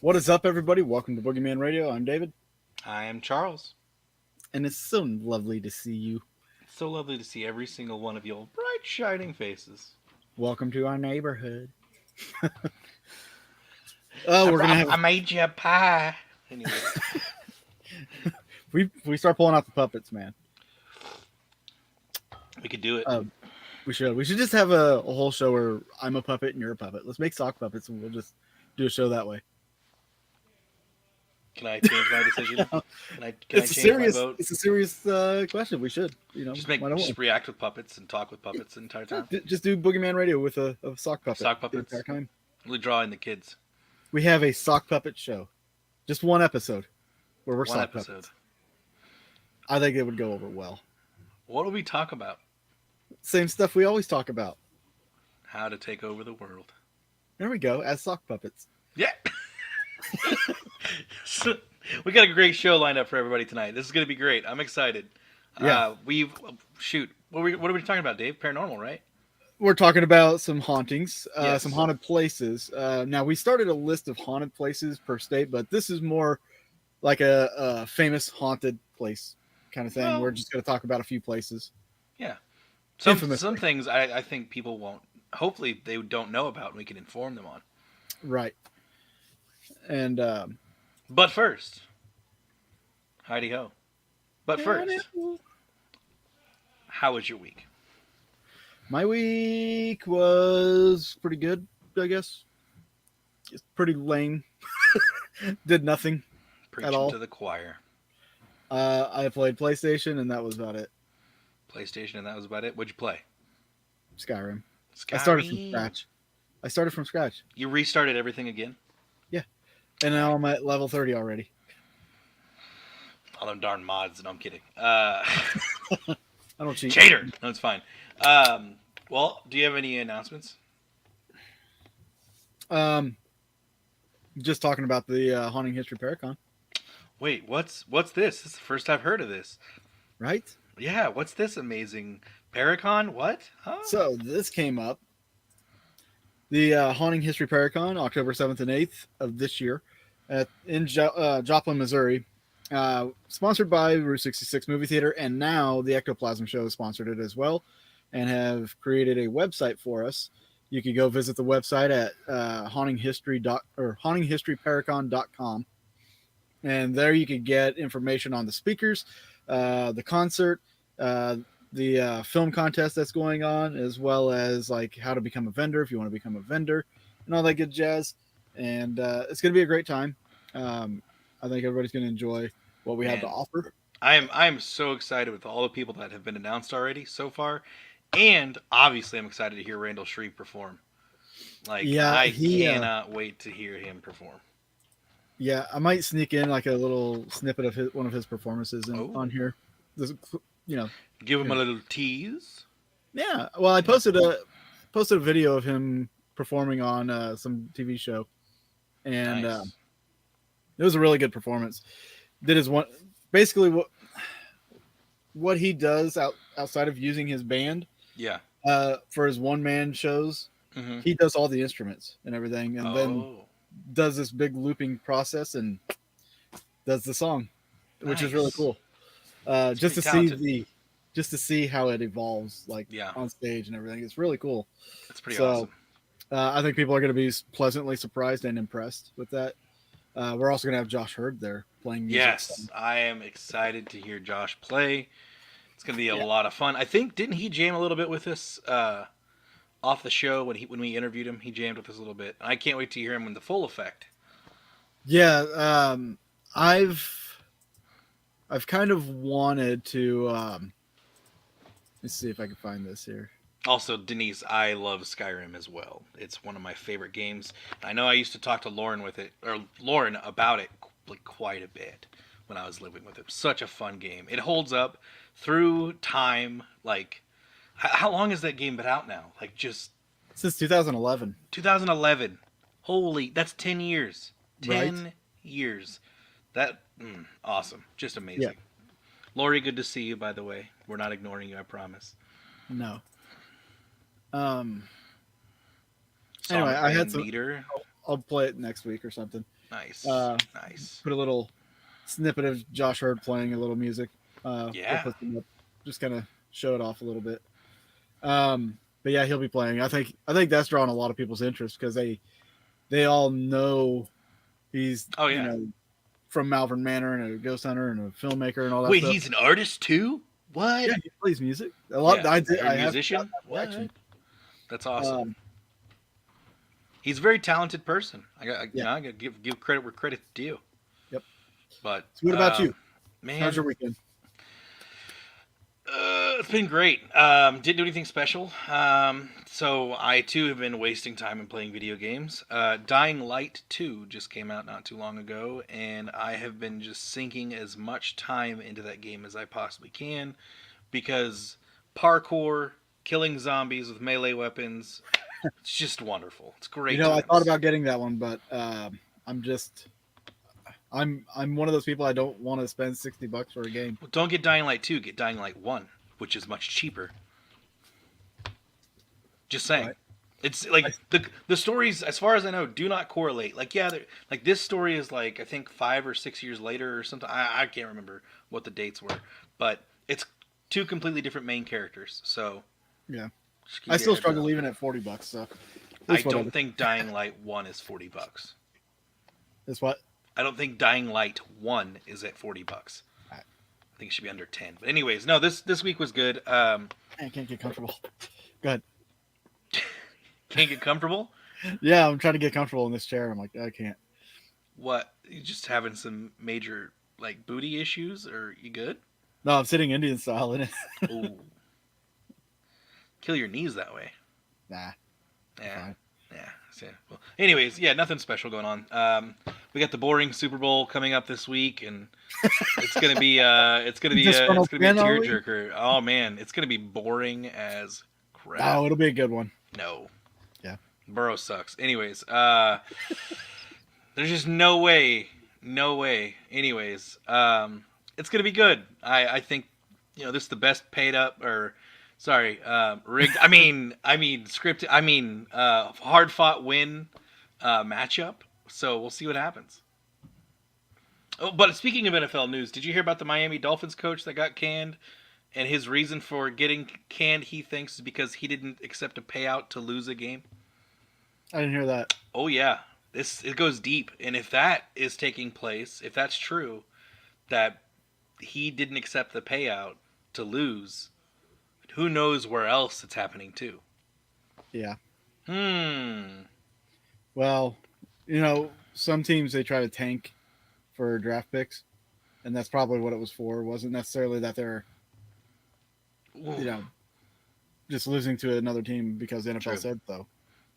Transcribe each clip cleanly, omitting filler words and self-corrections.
What is up, everybody? Welcome to Boogeyman Radio. I'm David, I am Charles. and it's so lovely to see you. It's so lovely to see every single one of your bright, shining faces. Welcome to our neighborhood. I, We're gonna I, have I made you a pie. Anyway, we start pulling out the puppets, man. we could do it. We should just have a whole show where I'm a puppet and you're a puppet. Let's make sock puppets, and we'll just do a show that way. Can I change my decision? Can I It's a change serious, my vote? it's a serious question. We should, Just react with puppets and talk with puppets the entire time. just do Boogeyman Radio with a sock puppet. Sock the puppets. entire time. We'll draw in the kids. We have a sock puppet show, just one episode where we're One sock episode. puppets. I think it would go over well. What do we talk about? Same stuff we always talk about. How to take over the world. There we go, as sock puppets. Yeah. So, we got a great show lined up for everybody tonight. This is going to be great. I'm excited. Yeah. What are we talking about, Dave? Paranormal, right? We're talking about some hauntings, Yes. some haunted places. Now, we started a list of haunted places per state, but this is more like a famous haunted place kind of thing. Well- We're just going to talk about a few places. Yeah. Infamously. Some things I think people won't. Hopefully, they don't know about, and we can inform them on. Right. And But first, Heidi ho. But first, how was your week? my week was pretty good, I guess. It's pretty lame. Did nothing. Preaching all. to the choir. I played PlayStation, and that was about it. PlayStation, and that was about it. What'd you play? Skyrim. Skyrim. I started from scratch. You restarted everything again? And now I'm at level 30 already. All them darn mods. No, I'm kidding. I don't cheat. Cheater. No, it's fine. Well, do you have any announcements? Just talking about the Haunting History Paracon, Wait, what's this? This is the first I've heard of this. right? Yeah, what's this amazing Paracon? What? Huh? So this came up. The Haunting History Paracon, October 7th and 8th of this year, in Joplin, Missouri. Sponsored by Route 66 Movie Theater, and now the Ectoplasm Show has sponsored it as well, and have created a website for us. You can go visit the website at hauntinghistoryparacon.com, and there you can get information on the speakers, the concert, the film contest that's going on, as well as like how to become a vendor if you want to become a vendor, and all that good jazz. And it's going to be a great time. I think everybody's going to enjoy what we have to offer. I am so excited with all the people that have been announced already so far, and obviously I'm excited to hear Randall Shreve perform. I cannot wait to hear him perform. Yeah, I might sneak in like a little snippet of one of his performances on here. This, Give him a little tease. Yeah, well, I posted a video of him performing on some TV show, and Nice. it was a really good performance. Did his one basically what he does outside of using his band. Yeah. For his one man shows, Mm-hmm. he does all the instruments and everything, and then does this big looping process and does the song, which is really Nice. cool. Just to see how it evolves, on stage and everything. It's really cool. That's pretty awesome. I think people are going to be pleasantly surprised and impressed with that. We're also going to have Josh Hurd there playing music. Yes, I am excited to hear Josh play. It's going to be a lot of fun. I think, didn't he jam a little bit with us off the show when we interviewed him? He jammed with us a little bit. I can't wait to hear him in the full effect. Yeah, I've I've kind of wanted to. Let's see if I can find this here. Also, Denise, I love Skyrim as well. It's one of my favorite games. I know I used to talk to Lauren about it like quite a bit when I was living with him. Such a fun game. It holds up through time. Like, how long has that game been out now? Like just Since 2011. 2011. Holy, that's 10 years. 10 Right? years. That awesome. Just Yeah. amazing. Lori, good to see you. By the way, we're not ignoring you. I promise. No. Um. Anyway, Sonic I had Band some. meter. I'll play it next week or something. Nice, Uh, nice. put a little snippet of Josh Hurd playing a little music. We'll Yeah. put some up, just kind of show it off a little bit. But yeah, he'll be playing. I think that's drawing a lot of people's interest because they all know he's Oh yeah. from Malvern Manor and a ghost hunter and a filmmaker and all that Wait, stuff. he's an artist too? What? Yeah, he plays music a lot. Yeah, I you're a have musician. What? actually. That's awesome. Um, He's a very talented person. Yeah. I got to give credit where credit's due. Yep. But So what about you? man? How's your weekend? It's been great. Didn't do anything special. So I too have been wasting time in playing video games. Dying Light 2 just came out not too long ago, and I have been just sinking as much time into that game as I possibly can because parkour, killing zombies with melee weapons, it's just wonderful. It's great. I times. thought about getting that one, but I'm just I'm one of those people I don't want to spend $60 for a game. Well, don't get Dying Light 2, get Dying Light 1, which is much cheaper. Just saying. Right. It's like the stories, as far as I know, do not correlate. Like like this story is like I think 5 or 6 years later or something. I can't remember what the dates were, but it's two completely different main characters. So Yeah, just keep I your still heads struggle up. leaving at $40. So at I least don't whatever. think Dying Light 1 is $40. That's what. I don't think Dying Light 1 is at $40. Right. I think it should be under 10. But anyways, no, this week was good. I can't get comfortable. Go ahead. Can't get comfortable. Yeah, I'm trying to get comfortable in this chair. I'm like, I can't. What? You just having some major like booty issues, or you good? No, I'm sitting Indian style in it. Ooh. Kill your knees that way. Nah. Yeah. Fine. Yeah. So, well, anyways, yeah, nothing special going on. We got the boring Super Bowl coming up this week, and it's gonna be it's gonna be a tearjerker. Oh man, it's gonna be boring as crap. Oh, it'll be a good one. No. Yeah. Burrow sucks. Anyways, there's just no way. Anyways, it's gonna be good. I think this is the best paid up or sorry, rigged. I mean scripted. I mean hard fought win matchup. So we'll see what happens. Oh, but speaking of NFL news, did you hear about the Miami Dolphins coach that got canned? And his reason for getting canned, he thinks, is because he didn't accept a payout to lose a game. I didn't hear that. Oh yeah, it goes deep. And if that is taking place, if that's true, that he didn't accept the payout to lose, who knows where else it's happening too? Yeah. Well, some teams they try to tank for draft picks, and that's probably what it was for. It wasn't necessarily that they're just losing to another team because the NFL said so.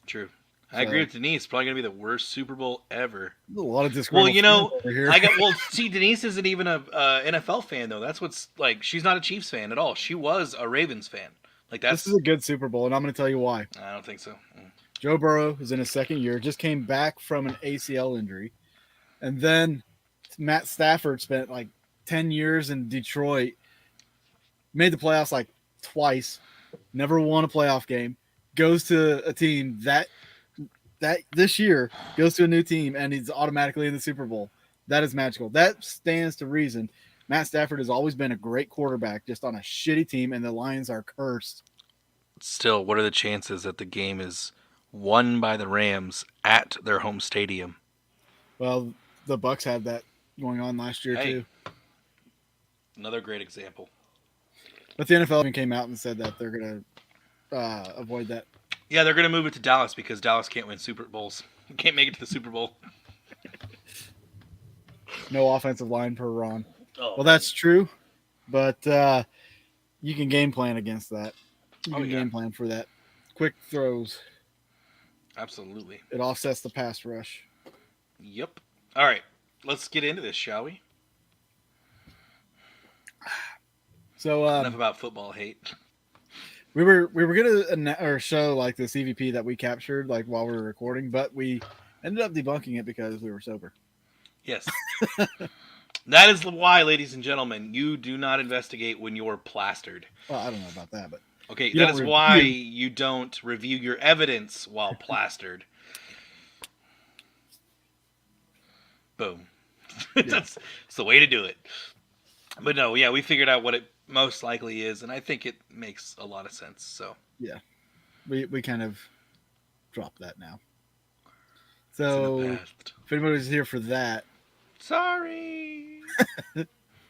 True. I agree with Denise. Probably gonna be the worst Super Bowl ever. A lot of disgruntled over here. See, Denise isn't even a NFL fan though. That's what's like. She's not a Chiefs fan at all. She was a Ravens fan. Like This is a good Super Bowl, and I'm going to tell you why. I don't think so. Joe Burrow is in his second year, just came back from an ACL injury, and then Matt Stafford spent like 10 years in Detroit, made the playoffs like twice, never won a playoff game, goes to a team that this year goes to a new team, and he's automatically in the Super Bowl. That is magical. That stands to reason. Matt Stafford has always been a great quarterback, just on a shitty team, and the Lions are cursed. Still, what are the chances that the game is won by the Rams at their home stadium? Well, the Bucks had that going on last year too. Another great example. But the NFL even came out and said that they're going to avoid that. Yeah, they're going to move it to Dallas because Dallas can't win Super Bowls. Can't make it to the Super Bowl. No offensive line per Ron. Oh Well, man. that's true, but you can game plan against that. You Oh can yeah. game plan for that. Quick throws. Absolutely. It offsets the pass rush. Yep. All right. Let's get into this, shall we? So Enough about football hate. we were gonna or show like this EVP that we captured like while we were recording, but we ended up debunking it because we were sober. Yes. That is why, ladies and gentlemen, you do not investigate when you're plastered. Well, I don't know about that, but Okay, you that don't is why review. you don't review your evidence while plastered. Boom. Yeah, That's the way to do it. But no, yeah, we figured out what it most likely is, and I think it makes a lot of sense. So yeah. We kind of dropped that now. it's in the So past. if anybody's here for that, Sorry.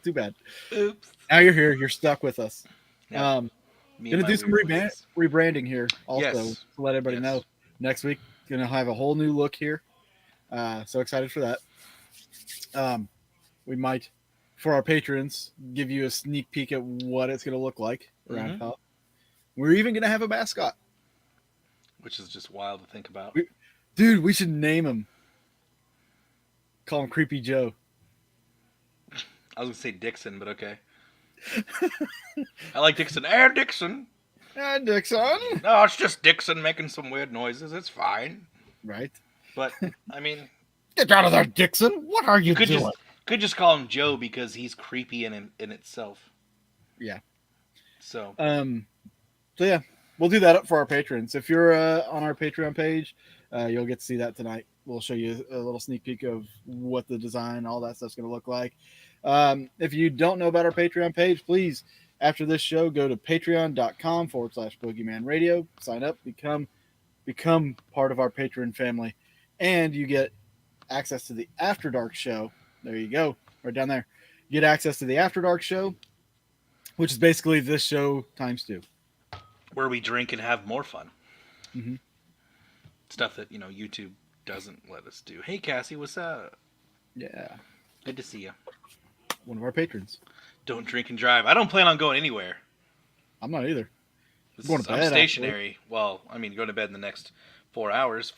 too bad. Oops. Now you're here. You're stuck with us. Now, Um, me and gonna my do some weird ways. rebranding here also Yes. to let everybody know. Yes. Next week, gonna have a whole new look here. So excited for that. Um, we might, for our patrons, give you a sneak peek at what it's gonna look like around Mm-hmm. top. We're even gonna have a mascot. Which is just wild to think about. Dude, we should name him. Call him Creepy Joe. I was gonna say Dixon, but okay. I like Dixon. And Dixon. Ah, Dixon. No, it's just Dixon making some weird noises. It's fine. Right. But I mean, Get out of there, Dixon. What are you you doing? could just call him Joe because he's creepy in itself. Yeah. So So yeah, we'll do that up for our patrons. If you're on our Patreon page, you'll get to see that tonight. We'll show you a little sneak peek of what the design, all that stuff's going to look like. If you don't know about our Patreon page, please, after this show, go to patreon.com/Boogeyman Radio. Sign up, become part of our Patreon family, and you get access to the After Dark show. There you go, right down there. You get access to the After Dark show, which is basically this show times two. where we drink and have more fun. Mm-hmm. Stuff that YouTube doesn't let us do. Hey Cassie, what's up? Yeah, Good to see you. one of our patrons. Don't drink and drive. I don't plan on going anywhere. I'm not either. I'm bed, stationary. Actually. Well, I mean, going to bed in the next 4 hours,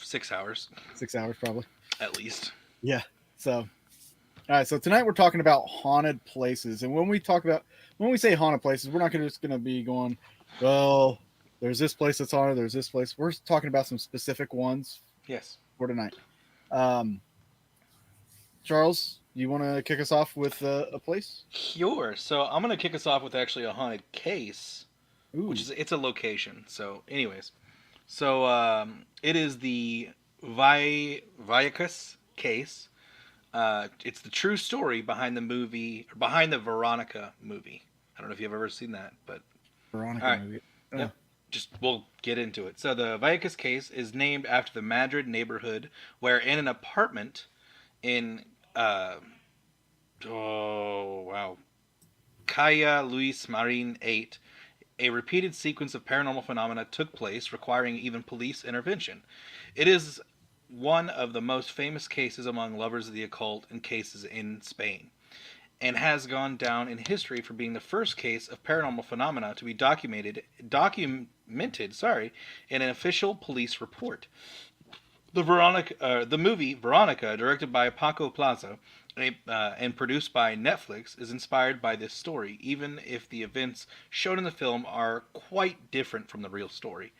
6 hours. 6 hours probably. At least. Yeah. So, all right. So tonight we're talking about haunted places, and when we say haunted places, we're not just going to be going, well, there's this place that's haunted. There's this place. We're talking about some specific ones. Yes. For tonight. Charles, you want to kick us off with a place? Sure. So I'm going to kick us off with actually a haunted case, Ooh. which is it's a location. So, anyways, so it is the Vallecas case. It's the true story behind the Veronica movie. I don't know if you've ever seen that, but Veronica all right. movie. Yep. Just we'll get into it. So the Vallecas case is named after the Madrid neighborhood where in an apartment in Calle Luis Marin 8, a repeated sequence of paranormal phenomena took place requiring even police intervention. It is one of the most famous cases among lovers of the occult and cases in Spain, and has gone down in history for being the first case of paranormal phenomena to be documented in an official police report. The movie Veronica, directed by Paco Plaza and produced by Netflix, is inspired by this story, even if the events shown in the film are quite different from the real story.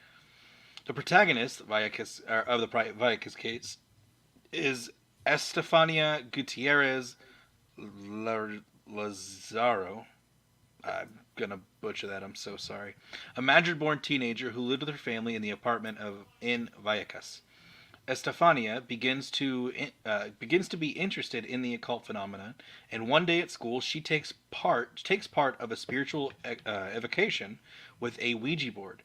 The protagonist of the Vallecas case is Estefania Gutierrez Lazaro. I'm gonna butcher that. I'm so sorry. A Madrid-born teenager who lived with her family in the apartment in Vallecas. Estefania begins to be interested in the occult phenomena, and one day at school she takes part of a spiritual evocation with a Ouija board.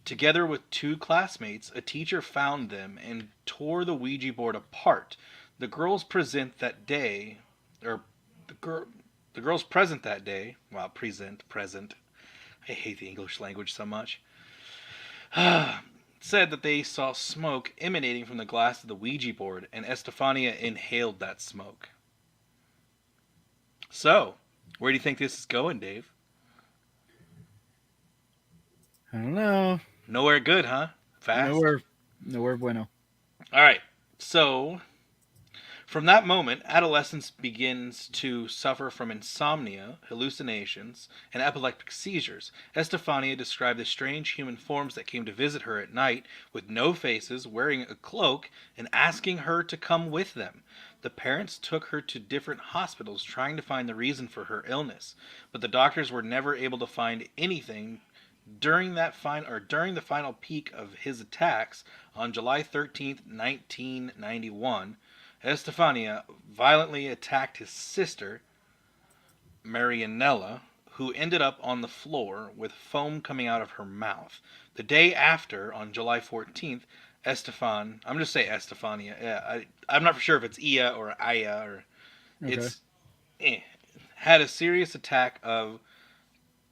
Together with two classmates, a teacher found them and tore the Ouija board apart. The girls present that day, or the girls present that day. Well, present. I hate the English language so much. Said that they saw smoke emanating from the glass of the Ouija board, and Estefania inhaled that smoke. So, where do you think this is going, Dave? I don't know. Nowhere good, huh? Fast? Nowhere, nowhere bueno. All right. So, from that moment, adolescence begins to suffer from insomnia, hallucinations, and epileptic seizures. Estefania described the strange human forms that came to visit her at night with no faces, wearing a cloak, and asking her to come with them. The parents took her to different hospitals trying to find the reason for her illness, but the doctors were never able to find anything during the final peak of his attacks on July 13th, 1991. Estefania violently attacked his sister, Marianella, who ended up on the floor with foam coming out of her mouth. The day after, on July 14th, I'm just say Estefania. Yeah, I'm not for sure if it's Ia or Aya or Okay. it's eh, had a serious attack of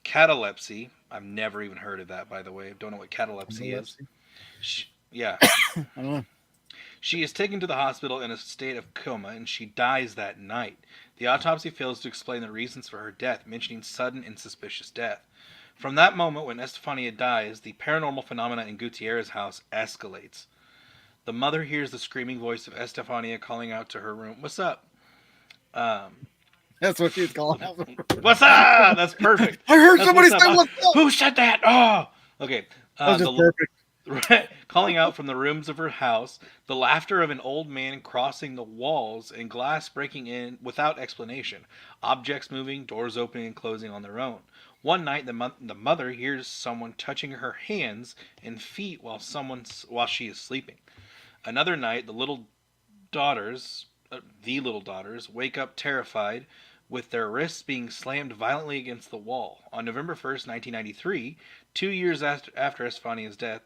catalepsy. I've never even heard of that, by the way. Don't know what catalepsy is. Epilepsy. Yeah, I don't know. she is taken to the hospital in a state of coma and she dies that night. The autopsy fails to explain the reasons for her death, mentioning sudden and suspicious death. From that moment when Estefania dies, the paranormal phenomena in Gutierrez's house escalates. The mother hears the screaming voice of Estefania calling out to her room, "What's up?" Um, That's what she's calling out. What's up? That's perfect. I heard That's somebody what's say up. what's up. Who said that? Oh, okay. That was just perfect. Calling out from the rooms of her house, the laughter of an old man crossing the walls and glass breaking in without explanation, objects moving, doors opening and closing on their own. One night, the mother hears someone touching her hands and feet while she is sleeping. Another night, the little daughters, wake up terrified, with their wrists being slammed violently against the wall. On November 1st, 1993, 2 years after Estefania's death,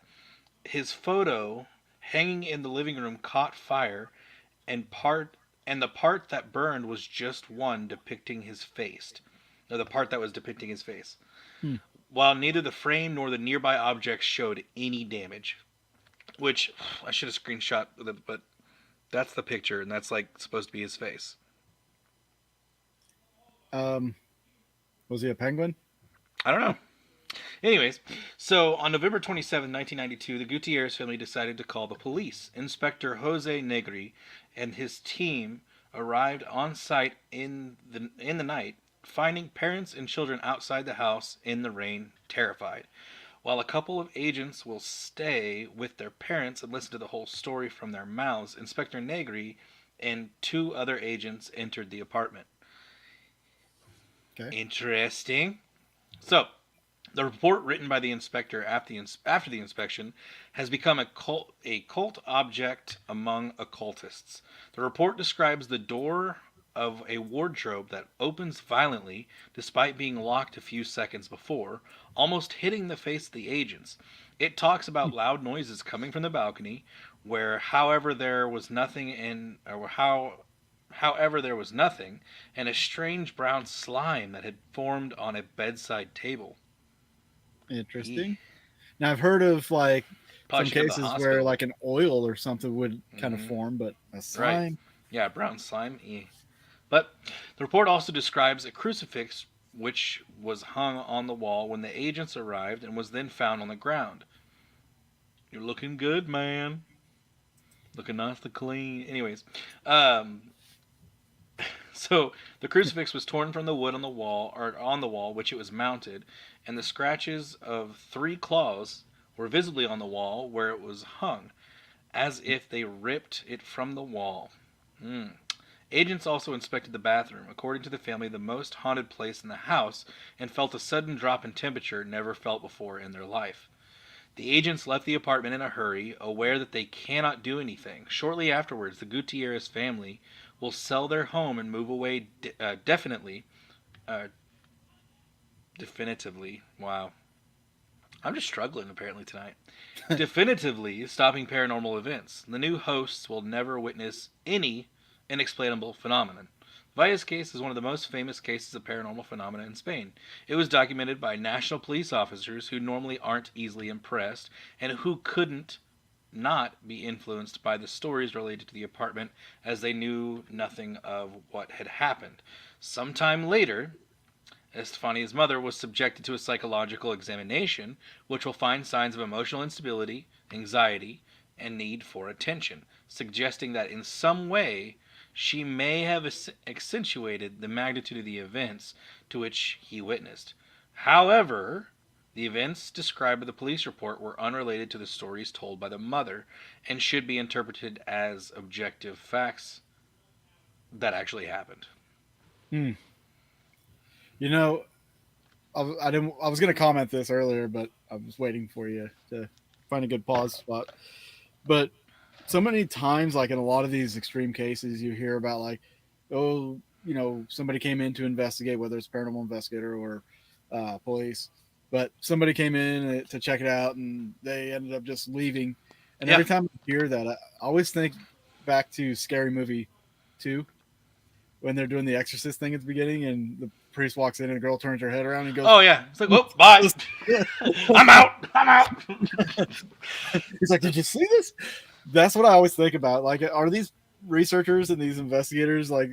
his photo hanging in the living room caught fire, and the part that burned was just one depicting his face. No, the part that was depicting his face. Hmm. While neither the frame nor the nearby objects showed any damage. Which I should have screenshot, but that's the picture, and that's like supposed to be his face. Um, was he a penguin? I don't know. Anyways, so on November 27, 1992, the Gutierrez family decided to call the police. Inspector Jose Negri and his team arrived on site in the night, finding parents and children outside the house in the rain, terrified. While a couple of agents will stay with their parents and listen to the whole story from their mouths, Inspector Negri and two other agents entered the apartment. Okay. Interesting. So, the report written by the inspector after the inspection has become a cult object among occultists. The report describes the door of a wardrobe that opens violently despite being locked a few seconds before, almost hitting the face of the agents. It talks about loud noises coming from the balcony, where however there was nothing, and a strange brown slime that had formed on a bedside table. Interesting. Eeh. Now I've heard of like Probably some should go to the cases where hospital. like an oil or something would kind of Hmm. form, but a Right. slime. Yeah, brown slime. Eeh. But the report also describes a crucifix which was hung on the wall when the agents arrived and was then found on the ground. You're looking good, man. Looking nice and clean. Anyways, um, so the crucifix was torn from the wood on the wall which it was mounted, and the scratches of three claws were visibly on the wall where it was hung, as if they ripped it from the wall. Mm. Agents also inspected the bathroom, according to the family, the most haunted place in the house, and felt a sudden drop in temperature never felt before in their life. The agents left the apartment in a hurry, aware that they cannot do anything. Shortly afterwards, the Gutierrez family will sell their home and move away uh, definitively. Wow. I'm just struggling apparently tonight. Definitively stopping paranormal events. The new hosts will never witness any inexplainable phenomenon. Valla's case is one of the most famous cases of paranormal phenomena in Spain. It was documented by national police officers who normally aren't easily impressed and who couldn't not be influenced by the stories related to the apartment, as they knew nothing of what had happened. Sometime later, Estefania's mother was subjected to a psychological examination, which will find signs of emotional instability, anxiety, and need for attention, suggesting that in some way she may have accentuated the magnitude of the events to which he witnessed. However, the events described by the police report were unrelated to the stories told by the mother and should be interpreted as objective facts that actually happened. Hmm. You know, I didn't. I was going to comment this earlier, but I was waiting for you to find a good pause spot. But so many times, like in a lot of these extreme cases, you hear about like, oh, somebody came in to investigate, whether it's paranormal investigator or police, but somebody came in to check it out, and they ended up just leaving. And Yeah. every time I hear that, I always think back to Scary Movie 2 when they're doing the Exorcist thing at the beginning, and the priest walks in and a girl turns her head around and goes, Oh yeah. It's like, well, bye. yeah. I'm out. I'm out. He's like, did you see this? That's what I always think about. Like, are these researchers and these investigators like,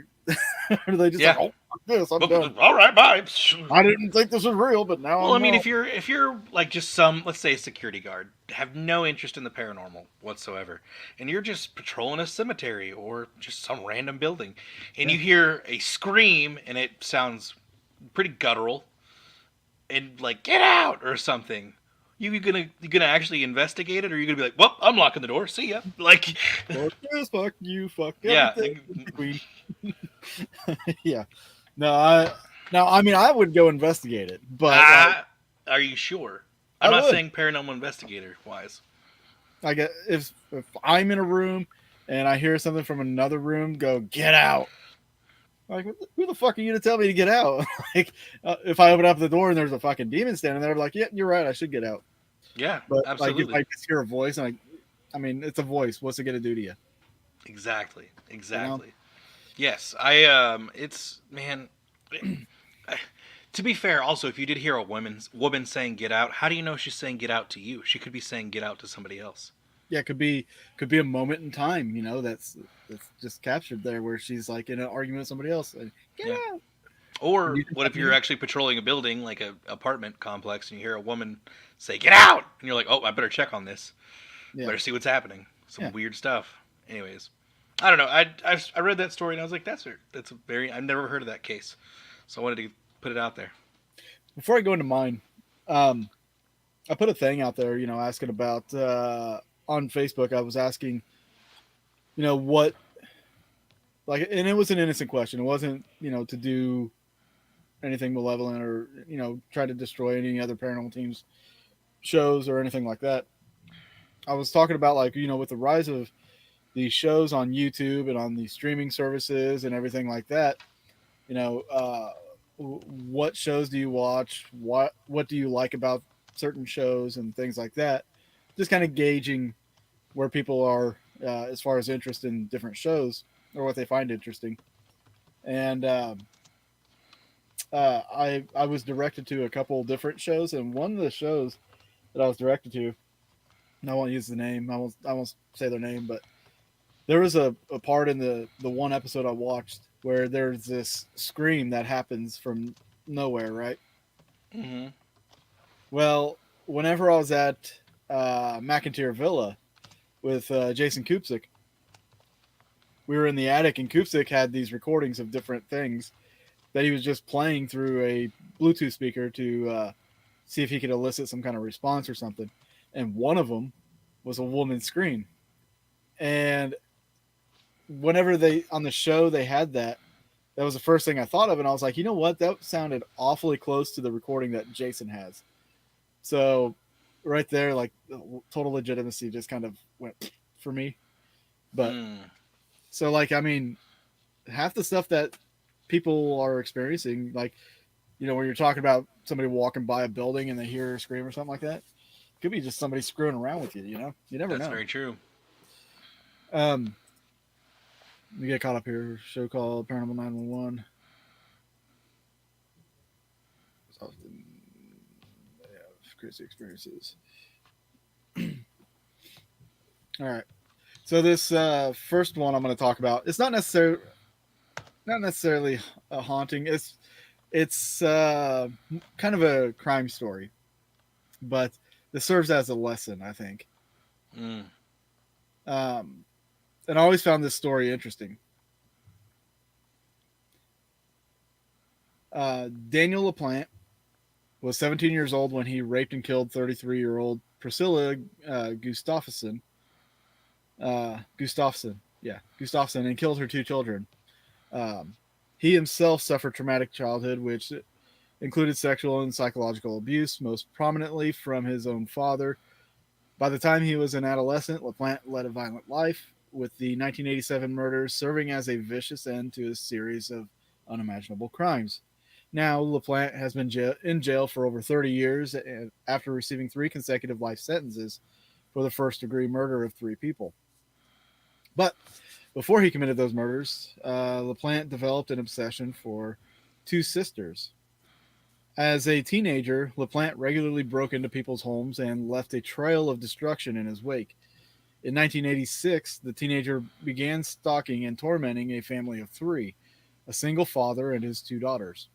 are they just like, Yeah. oh, fuck this, I'm done. All right, bye. I didn't think this was real, but now Well, I I mean, know. if you're like just some, let's say, a security guard, have no interest in the paranormal whatsoever, and you're just patrolling a cemetery or just some random building, and Yeah. you hear a scream and it sounds pretty guttural, and like get out or something, you gonna actually investigate it, or you gonna be like, well, I'm locking the door, see ya, like, Fuck this, fuck you, fuck yeah, everything in between. Yeah. No, I mean, I would go investigate it, but like, are you sure? I'm I not would. saying paranormal investigator wise. Like, if I'm in a room and I hear something from another room, go get out. Like, who the fuck are you to tell me to get out? Like, if I open up the door and there's a fucking demon standing there, I'm like, yeah, you're right, I should get out. Yeah, But like, if absolutely. I just hear a voice, and I mean, it's a voice. What's it gonna do to you? Exactly. You know? Exactly. Yes, I it's man. To be fair, also, if you did hear a woman saying "get out," how do you know she's saying "get out" to you? She could be saying "get out" to somebody else. Yeah, could be a moment in time. That's just captured there where she's like in an argument with somebody else. And, get Yeah. out. And Or you just what if happen to you're hear. actually patrolling a building, like a apartment complex, and you hear a woman say "get out," and you're like, "Oh, I better check on this. Yeah, Better see what's happening." Some yeah. weird stuff. Anyways, I don't know. I read that story and I was like, that's a very I've never heard of that case, so I wanted to put it out there. Before I go into mine, um, I put a thing out there. Asking about on Facebook. I was asking, what like, and it was an innocent question. It wasn't to do anything malevolent or try to destroy any other paranormal teams shows or anything like that. I was talking about, like, with the rise of these shows on YouTube and on these streaming services and everything like that. You know, what shows do you watch? What do you like about certain shows and things like that? Just kind of gauging where people are as far as interest in different shows or what they find interesting. And I was directed to a couple different shows, and one of the shows that I was directed to, and I won't use the name. I won't say their name, but there was a part in the one episode I watched where there's this scream that happens from nowhere, right? Hmm. Well, whenever I was at McIntyre Villa with Jason Kupsik, we were in the attic, and Kupsik had these recordings of different things that he was just playing through a Bluetooth speaker to see if he could elicit some kind of response or something. And one of them was a woman's scream. And whenever they on the show they had that was the first thing I thought of, and I was like, you know what, that sounded awfully close to the recording that Jason has. So right there, like, total legitimacy just kind of went for me. But Mm. so, like, I mean, half the stuff that people are experiencing, like, when you're talking about somebody walking by a building and they hear a scream or something like that, it could be just somebody screwing around with you. You never That's know. very true. Um, we get caught up here. Show called Paranormal 911. Often they have crazy experiences. All right. So this first one I'm going to talk about, it's not necessarily a haunting. It's kind of a crime story, but this serves as a lesson, I think. Mm. Um, and I always found this story interesting. Daniel LaPlante was 17 years old when he raped and killed 33-year-old Priscilla Gustafson, and killed her two children. Um, he himself suffered traumatic childhood, which included sexual and psychological abuse, most prominently from his own father. By the time he was an adolescent, LaPlante led a violent life, with the 1987 murders serving as a vicious end to a series of unimaginable crimes. Now, LaPlante has been in jail for over 30 years after receiving three consecutive life sentences for the first degree murder of three people. But before he committed those murders, LaPlante developed an obsession for two sisters. As a teenager, LaPlante regularly broke into people's homes and left a trail of destruction in his wake. In 1986, the teenager began stalking and tormenting a family of three, a single father and his two daughters,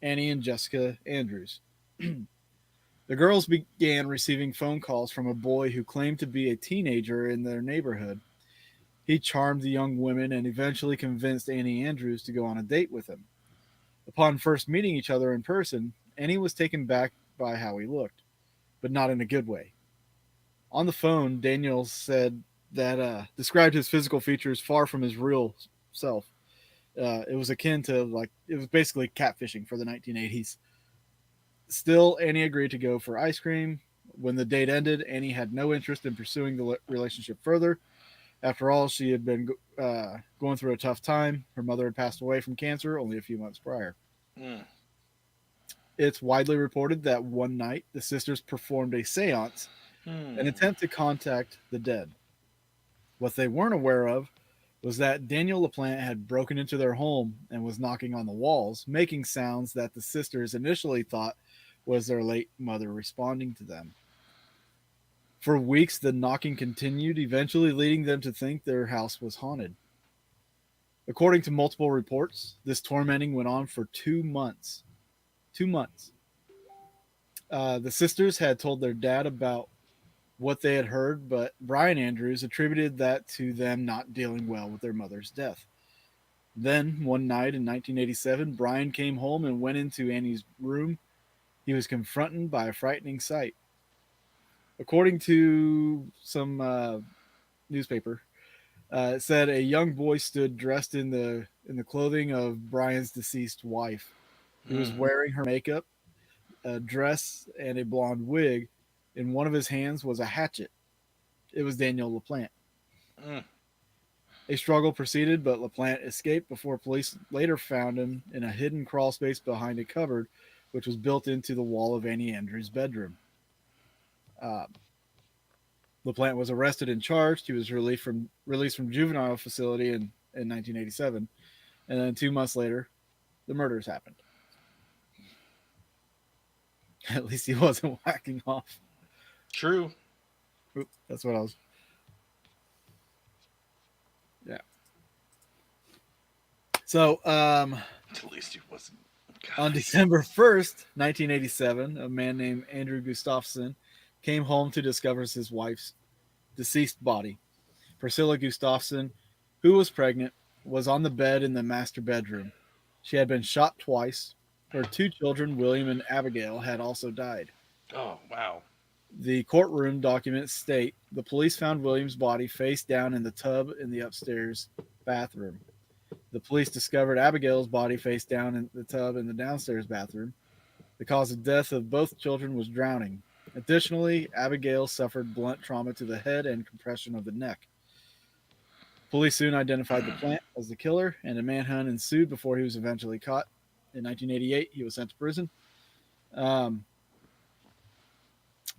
Annie and Jessica Andrews. The girls began receiving phone calls from a boy who claimed to be a teenager in their neighborhood. He charmed the young women and eventually convinced Annie Andrews to go on a date with him. Upon first meeting each other in person, Annie was taken back by how he looked, but not in a good way. On the phone, Daniel said that described his physical features far from his real self. It was akin to it was basically catfishing for the 1980s. Still, Annie agreed to go for ice cream. When the date ended, Annie had no interest in pursuing the relationship further. After all, she had been going through a tough time. Her mother had passed away from cancer only a few months prior. Mm. It's widely reported that one night the sisters performed a seance, an Hmm. attempt to contact the dead. What they weren't aware of was that Daniel LaPlante had broken into their home and was knocking on the walls, making sounds that the sisters initially thought was their late mother responding to them. For weeks, the knocking continued, eventually leading them to think their house was haunted. According to multiple reports, this tormenting went on for 2 months. 2 months. The sisters had told their dad about what they had heard, but Brian Andrews attributed that to them not dealing well with their mother's death. Then, one night in 1987, Brian came home and went into Annie's room. He was confronted by a frightening sight. According to some newspaper, it said a young boy stood dressed in the clothing of Brian's deceased wife. He was Mm. wearing her makeup, a dress, and a blonde wig. In one of his hands was a hatchet. It was Daniel LaPlante. Mm. A struggle proceeded, but LaPlante escaped before police later found him in a hidden crawl space behind a cupboard, which was built into the wall of Annie Andrews' bedroom. Uh, LaPlante was arrested and charged. He was released from juvenile facility in 1987, and then 2 months later, the murders happened. At least he wasn't whacking off. True. Oop, that's what I was. Yeah. So, At least he wasn't. on God. December 1st, 1987, a man named Andrew Gustafson came home to discover his wife's deceased body. Priscilla Gustafson, who was pregnant, was on the bed in the master bedroom. She had been shot twice. Her two children, William and Abigail, had also died. Oh wow. The courtroom documents state the police found William's body face down in the tub in the upstairs bathroom. The police discovered Abigail's body face down in the tub in the downstairs bathroom. The cause of death of both children was drowning. Additionally, Abigail suffered blunt trauma to the head and compression of the neck. Police soon identified the plant as the killer, and a manhunt ensued before he was eventually caught. In 1988, he was sent to prison. Um,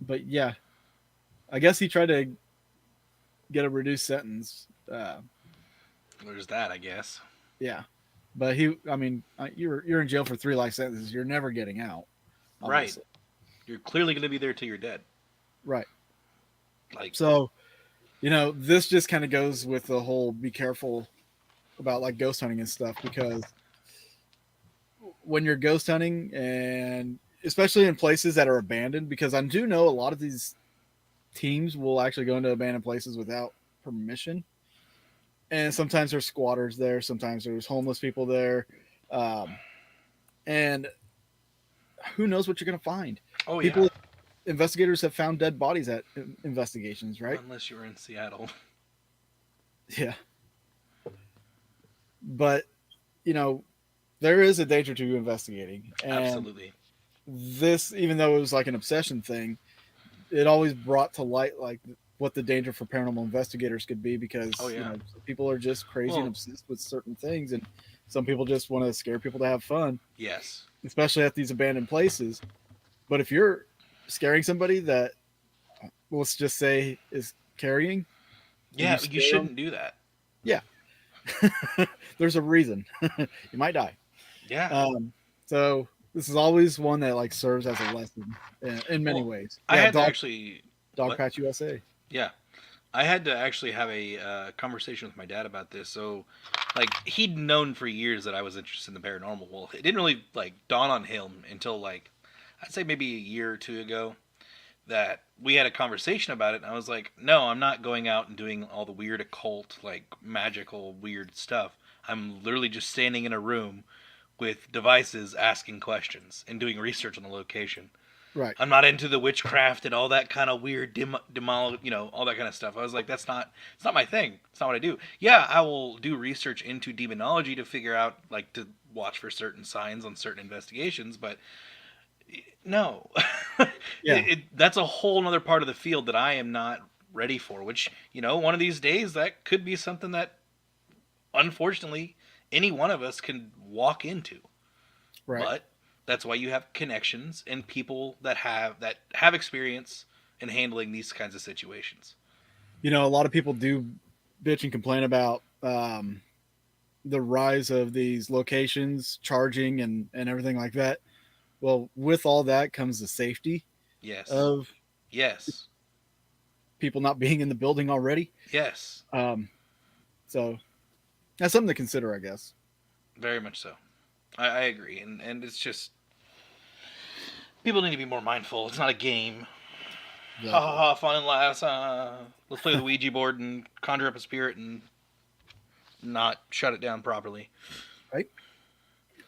but yeah, I guess he tried to get a reduced sentence. There's that, I guess. Yeah, but I mean, you're in jail for three life sentences. You're never getting out, Right. obviously. You're clearly going to be there till you're dead. Right. Like, So This just kind of goes with the whole be careful about like ghost hunting and stuff, because when you're ghost hunting, and especially in places that are abandoned, because I do know a lot of these teams will actually go into abandoned places without permission, and sometimes there's squatters there, sometimes there's homeless people there, um, and who knows what you're going to find. Oh yeah, People, investigators have found dead bodies at investigations, right? unless you were in Seattle. Yeah, but you know there is a danger to investigating, and Absolutely. this, even though it was like an obsession thing, it always brought to light like what the danger for paranormal investigators could be, Oh because yeah. people are just crazy and Well, obsessed with certain things, and some people just want to scare people to have fun, yes. especially at these abandoned places. But if you're scaring somebody that, let's just say, is carrying, and you Yeah, you scare them, shouldn't do that. yeah, there's a reason. You might die. Yeah. So this is always one that like serves as a lesson in many Well, ways. I Yeah, had to actually. dog What? patch USA. Yeah. I had to actually have a conversation with my dad about this. So, like, he'd known for years that I was interested in the paranormal. Well, it didn't really like dawn on him until like I'd say maybe a year or two ago that we had a conversation about it. And I was like, no, I'm not going out and doing all the weird occult, like magical, weird stuff. I'm literally just standing in a room with devices, asking questions and doing research on the location. Right. I'm not into the witchcraft and all that kind of weird all that kind of stuff. I was like, it's not my thing. It's not what I do. Yeah, I will do research into demonology to figure out, like, to watch for certain signs on certain investigations, but no, Yeah. that's a whole other part of the field that I am not ready for. Which, one of these days that could be something that, unfortunately, any one of us can walk into. Right. But that's why you have connections and people that have experience in handling these kinds of situations. A lot of people do bitch and complain about the rise of these locations charging and everything like that. Well, with all that comes the safety Yes. of Yes. people not being in the building already. Yes. Um, so that's something to consider, I guess. Very much so. I agree, and it's just people need to be more mindful. It's not a game. Ha ha Exactly. ha! Fun and laughs. Let's play with the Ouija board and conjure up a spirit and not shut it down properly. Right.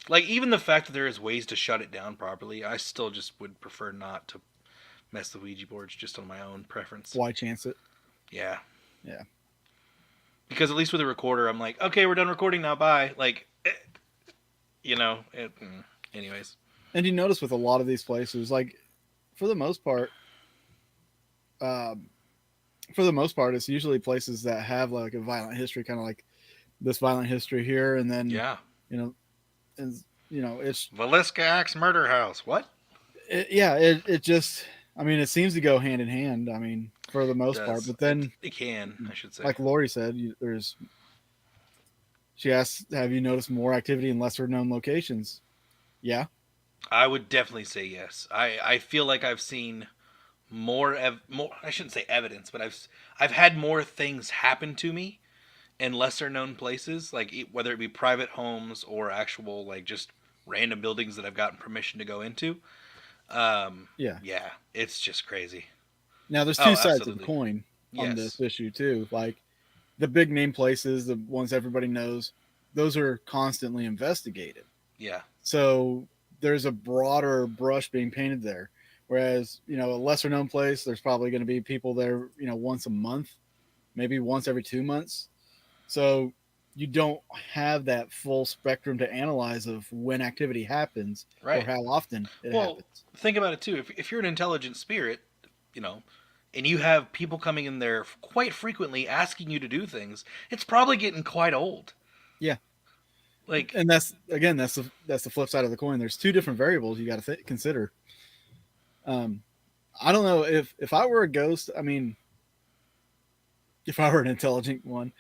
Like, even the fact that there is ways to shut it down properly, I still just would prefer not to mess the Ouija boards just on my own preference. Why chance it? Yeah. Yeah. Because at least with a recorder, I'm like, okay, we're done recording now. Bye. Like, anyways. And you notice with a lot of these places, like for the most part, um, it's usually places that have like a violent history, kind of like this violent history here, and then Yeah. you know, and it's Valiska Axe Murder House. What? yeah, it just, I mean, it seems to go hand in hand. I mean, for the It most part, does. but then, It can, I should say. like Lori said, she asked, "Have you noticed more activity in lesser known locations?" Yeah, I would definitely say yes. I feel like I've seen more. I shouldn't say evidence, but I've had more things happen to me in lesser known places, like whether it be private homes or actual like just random buildings that I've gotten permission to go into. yeah. Yeah, it's just crazy. Now there's two Oh, sides of the absolutely. coin on this Yes. issue too. Like the big name places, the ones everybody knows, those are constantly investigated. Yeah. So there's a broader brush being painted there. Whereas, a lesser known place, there's probably going to be people there, once a month, maybe once every 2 months. So you don't have that full spectrum to analyze of when activity happens or Right. how often it Well, happens. think about it too. If you're an intelligent spirit, you know, and you have people coming in there quite frequently asking you to do things, it's probably getting quite old. Yeah. Like, And that's the flip side of the coin. There's two different variables you got to consider. Um, I don't know if I were a ghost. I mean, if I were an intelligent one,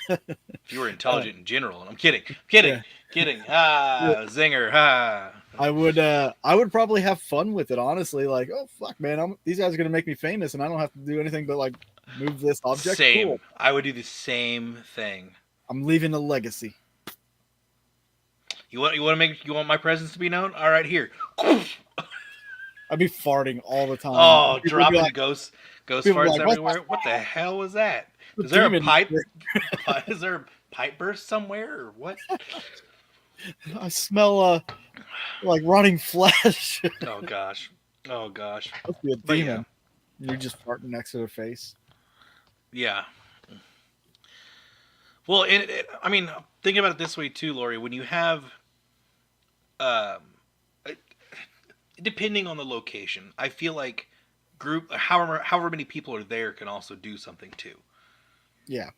if you were uh, intelligent in general, and I'm kidding, kidding, yeah, kidding. yeah, Zinger, ha. I would probably have fun with it. Honestly, like, oh fuck, man, these guys are gonna make me famous, and I don't have to do anything but like Move this object. Cool. Same. I would do the same thing. I'm leaving a legacy. You want my presence to be known? All right, here. I'd be farting all the time. Oh, dropping ghost People would be farts like, what's everywhere. What the hell was that? the Is there a demon? pipe? Is there a pipe burst somewhere or what? I smell like rotting flesh. Oh gosh. Oh gosh. Must be a But demon. You're just farting next to their face. yeah. Well, I mean, think about it this way too, Lori. When you have, um, uh, depending on the location, I feel like however many people are there can also do something too. Yeah.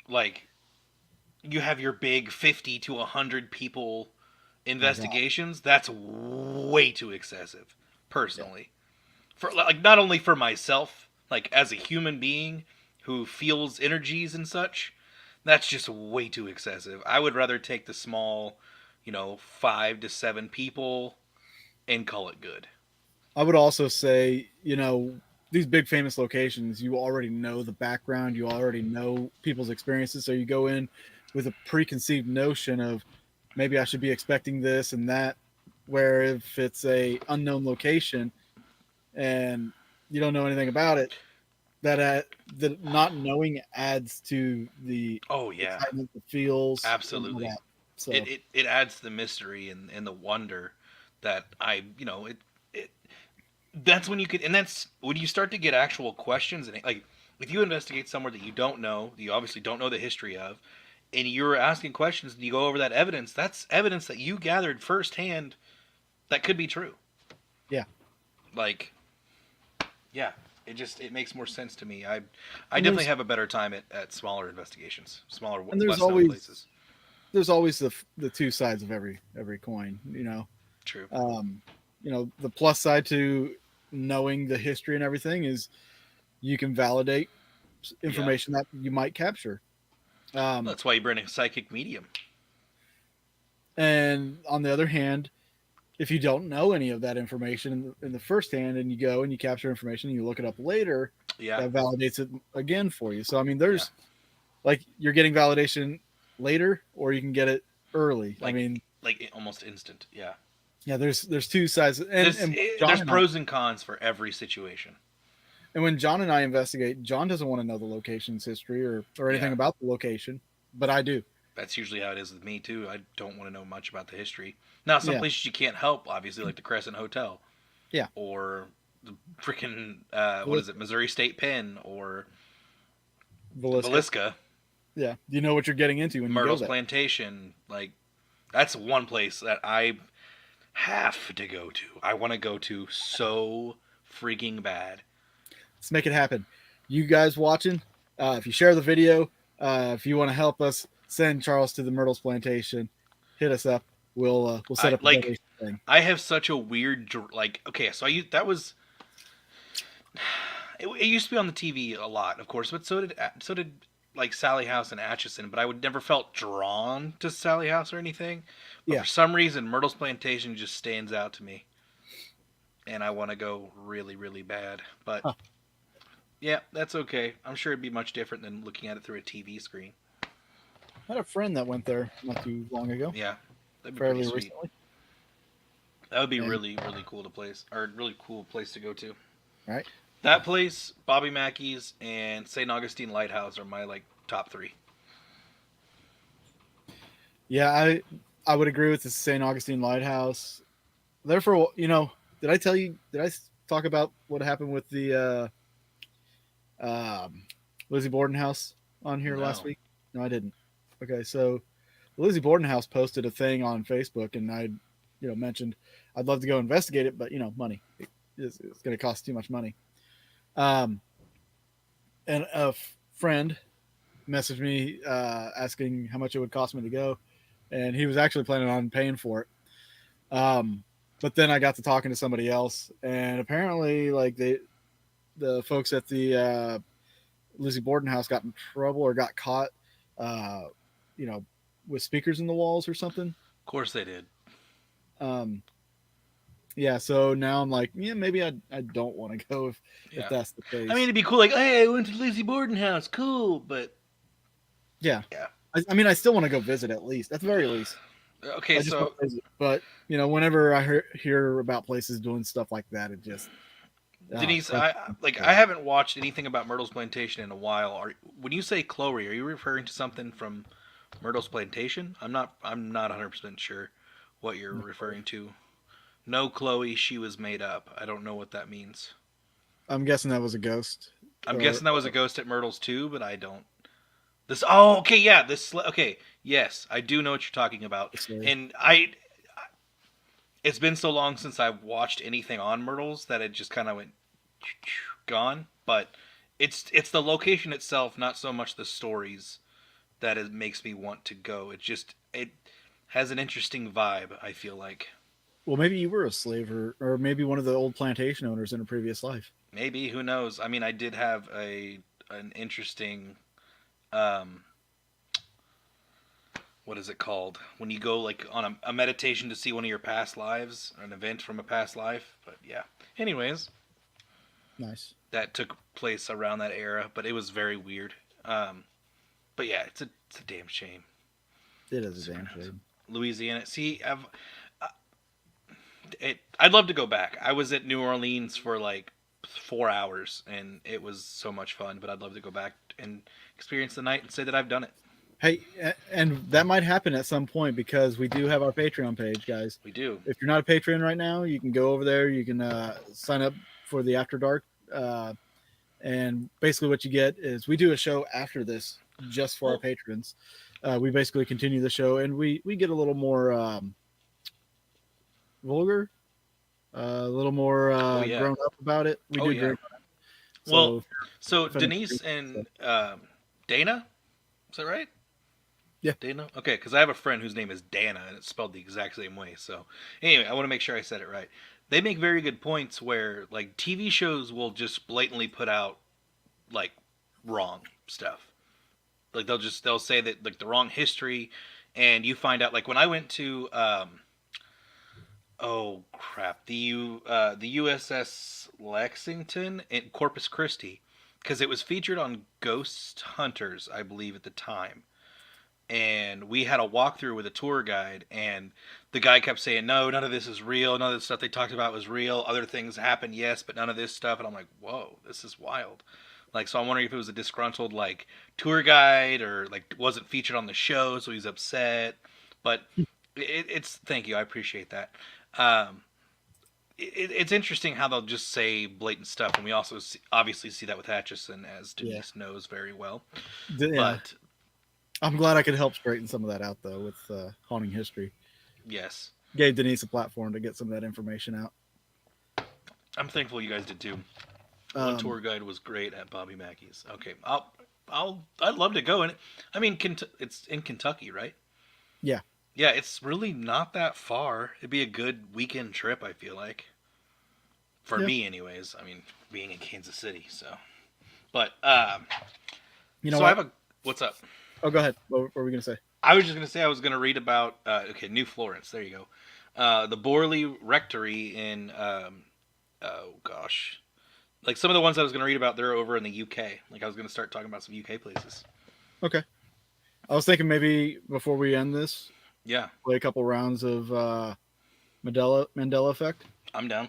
Like you have your big 50 to 100 people investigations. That's way too excessive, personally. For like not only for myself, like as a human being who feels energies and such, that's just way too excessive. I would rather take the small, 5 to 7 people and call it good. I would also say, these big famous locations, you already know the background, you already know people's experiences, so you go in with a preconceived notion of maybe I should be expecting this and that. Where if it's a unknown location and you don't know anything about it, the not knowing adds to the Oh yeah, excitement, the feels, and all absolutely. that. So It adds the mystery and the wonder that it that's when you could, and that's when you start to get actual questions, and like if you investigate somewhere that you don't know, that you obviously don't know the history of, and you're asking questions and you go over that evidence, that's evidence that you gathered firsthand that could be true. yeah, Like, yeah, it makes more sense to me. I and definitely have a better time at smaller investigations, smaller, and there's less known places. always the two sides of every coin. True. The plus side to knowing the history and everything is you can validate Yeah. information that you might capture. Um, That's why you bring a psychic medium. and on the other hand, if you don't know any of that information in the first hand and you go and you capture information and you look it up later, Yeah. that validates it again for you. So, I mean, Yeah. there's like you're getting validation later or you can get it early. I Like mean, almost instant. Yeah. yeah, there's two sides. There's pros and cons for every situation. And when John and I investigate, John doesn't want to know the location's history or anything Yeah. about the location, but I do. That's usually how it is with me too. I don't want to know much about the history. Now, some Yeah. places you can't help, obviously, like the Crescent Hotel. Yeah. Or the freaking what is it, Missouri State Pen, or Villisca, Yeah. You know what you're getting into when you go Myrtle's there. Plantation. Like that's one place that I have to go to. I want to go to so freaking bad. Let's make it happen. You guys watching, if you share the video, if you want to help us send Charles to the Myrtle's Plantation, hit us up. We'll set up a like donation thing. I have such a weird like. Okay, so that was. It used to be on the TV a lot, of course, but so did like Sally House and Atchison. But I would never felt drawn to Sally House or anything. But Yeah. for some reason, Myrtle's Plantation just stands out to me, and I want to go really, really bad. But yeah, that's okay. I'm sure it'd be much different than looking at it through a TV screen. I had a friend that went there not too long ago, Yeah, that'd be fairly pretty sweet. recently. That would be And- really, really cool really cool place to go to. Right. That place, Bobby Mackey's, and St. Augustine Lighthouse are my like top 3. Yeah, I would agree with the St. Augustine Lighthouse. Therefore, did I tell you? Did I talk about what happened with the Lizzie Borden house on here last No. week? No, I didn't. Okay, so the Lizzie Borden house posted a thing on Facebook, and I, mentioned I'd love to go investigate it, but money. It's going to cost too much money. And a friend messaged me asking how much it would cost me to go, and he was actually planning on paying for it. But then I got to talking to somebody else, and apparently, like the folks at the Lizzie Borden house got in trouble or got caught, with speakers in the walls or something. Of course they did. Um, Yeah, so now I'm like, yeah, maybe I don't want to go if Yeah. that's the I mean, case. it'd be cool. Like, hey, I went to Lizzie Borden house. Cool, but Yeah, yeah. I mean, I still want to go visit at least, at the very least. Okay, I just want so to visit. But whenever I hear about places doing stuff like that, it just Denise, crap. I haven't watched anything about Myrtle's Plantation in a while. When you say Chloe, are you referring to something from Myrtle's Plantation? I'm not 100% sure what you're referring to. No, Chloe, she was made up. I don't know what that means. I'm guessing that was a ghost. I'm Or guessing that was a ghost at Myrtle's too, but I don't. This. Oh, okay, yeah. Okay, yes, I do know what you're talking about, sorry. and I. It's been so long since I've watched anything on Myrtle's that it just kind of went gone. But it's the location itself, not so much the stories that it makes me want to go. It has an interesting vibe. I feel like Well, maybe you were a slave, or maybe one of the old plantation owners in a previous life. maybe who knows. I mean, I did have a an interesting um, what is it called when you go like on a meditation to see one of your past lives, or an event from a past life. But yeah. Anyways, Nice. that took place around that era, but it was very weird. But yeah, it's a damn shame. It is a Super damn nuts. shame. Louisiana. See, I'd love to go back. I was at New Orleans for like 4 hours, and it was so much fun. But I'd love to go back and experience the night and say that I've done it. Hey, and that might happen at some point because we do have our Patreon page, guys. We do. If you're not a Patreon right now, you can go over there. You can sign up for the After Dark, and basically what you get is we do a show after this just for our Well, patrons. We basically continue the show, and we get a little more vulgar, a little more oh yeah. grown up about it. We Oh do yeah. drink, Well, so so if anybody Denise drinks and stuff. Dana, is that right? Yeah. Dana. Okay, because I have a friend whose name is Dana, and it's spelled the exact same way. So anyway, I want to make sure I said it right. They make very good points where like TV shows will just blatantly put out like wrong stuff. Like they'll say that like the wrong history, and you find out like when I went to oh crap the USS Lexington in Corpus Christi, because it was featured on Ghost Hunters, I believe, at the time. And we had a walkthrough with a tour guide, and the guy kept saying, no, none of this is real, none of the stuff they talked about was real, other things happened, yes, but none of this stuff. And I'm like, whoa, this is wild. Like, so I'm wondering if it was a disgruntled like tour guide, or like wasn't featured on the show, so he's upset. But it's thank you, I appreciate that. um, it's interesting how they'll just say blatant stuff, and we also obviously see that with Atchison, as Yeah, Denise knows very well. yeah. But I'm glad I could help straighten some of that out though with haunting history. yes, Gave Denise a platform to get some of that information out. I'm thankful you guys did too. One Um, tour guide was great at Bobby Mackey's. Okay, I'd love to go. And I mean, it's in Kentucky, right? yeah, Yeah, it's really not that far. It'd be a good weekend trip, I feel like. For yeah. me, anyways. I mean, being in Kansas City, so. But You know so I what? have a. What's up? Oh, go ahead. What were we gonna say? I was just gonna say I was gonna read about. Okay, New Florence. There you go. The Borley Rectory in. Oh gosh, like some of the ones I was gonna read about, they're over in the UK. Like I was gonna start talking about some UK places. Okay. I was thinking maybe before we end this, Yeah, play a couple rounds of Mandela Effect. I'm down.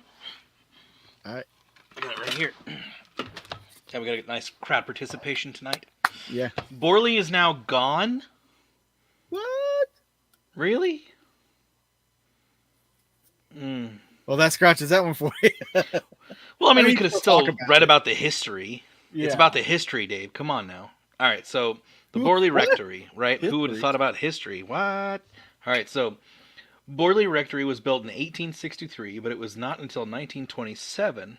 All right. I got it right here. Yeah, we got a nice crowd participation tonight. Yeah. Borley is now gone. What? Really? Mm. Well, that scratches that one for you. Well, I mean, we mean, could have we'll still talk about read it. about the history. It's Yeah. about the history, Dave. Come on now. All right, so the Borley What? Rectory, right? Who would have History? thought about history? What? All right, so Borley Rectory was built in 1863, but it was not until 1927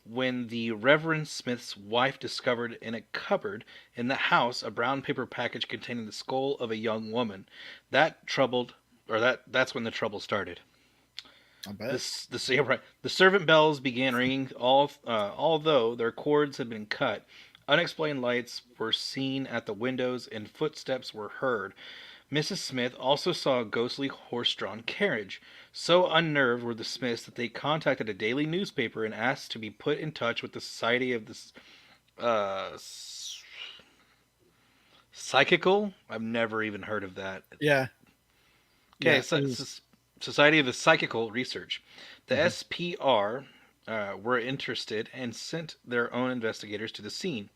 when the Reverend Smith's wife discovered in a cupboard in the house a brown paper package containing the skull of a young woman. That's when the trouble started. I bet. Yeah, right. The servant bells began ringing, although their cords had been cut. Unexplained lights were seen at the windows, and footsteps were heard. Mrs. Smith also saw a ghostly horse-drawn carriage. So unnerved were the Smiths that they contacted a daily newspaper and asked to be put in touch with the Society of the uh, Psychical. I've never even heard of that. Yeah, Okay, yeah, so Society of the Psychical Research. The mhm. SPR were interested and sent their own investigators to the scene.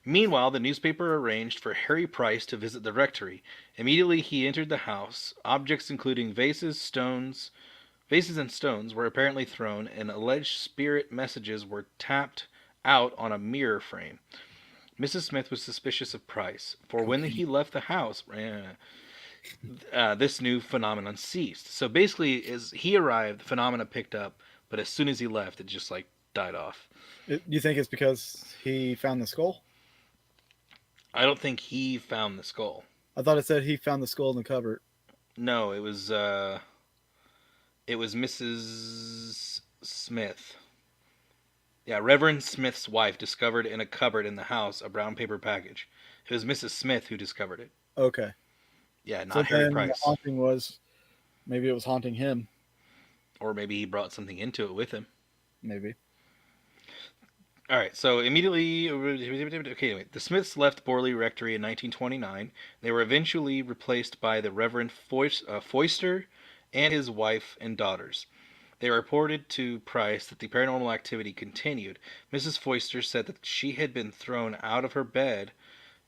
Meanwhile, the newspaper arranged for Harry Price to visit the rectory. Immediately he entered the house. Objects including vases and stones were apparently thrown, and alleged spirit messages were tapped out on a mirror frame. Mrs. Smith was suspicious of Price, for when Cocaine. he left the house, this new phenomenon ceased. So basically, as he arrived, the phenomena picked up, but as soon as he left, it just like died off. You think it's because he found the skull? I don't think he found the skull. I thought it said he found the skull in the cupboard. No, it was Mrs. Smith. Yeah, Reverend Smith's wife discovered in a cupboard in the house a brown paper package. It was Mrs. Smith who discovered it. Okay, Yeah, so not Harry then the Price. haunting was maybe it was haunting him. Or maybe he brought something into it with him. Maybe. All right, so immediately, okay, anyway, the Smiths left Borley Rectory in 1929. They were eventually replaced by the Reverend Foister and his wife and daughters. They reported to Price that the paranormal activity continued. Mrs. Foister said that she had been thrown out of her bed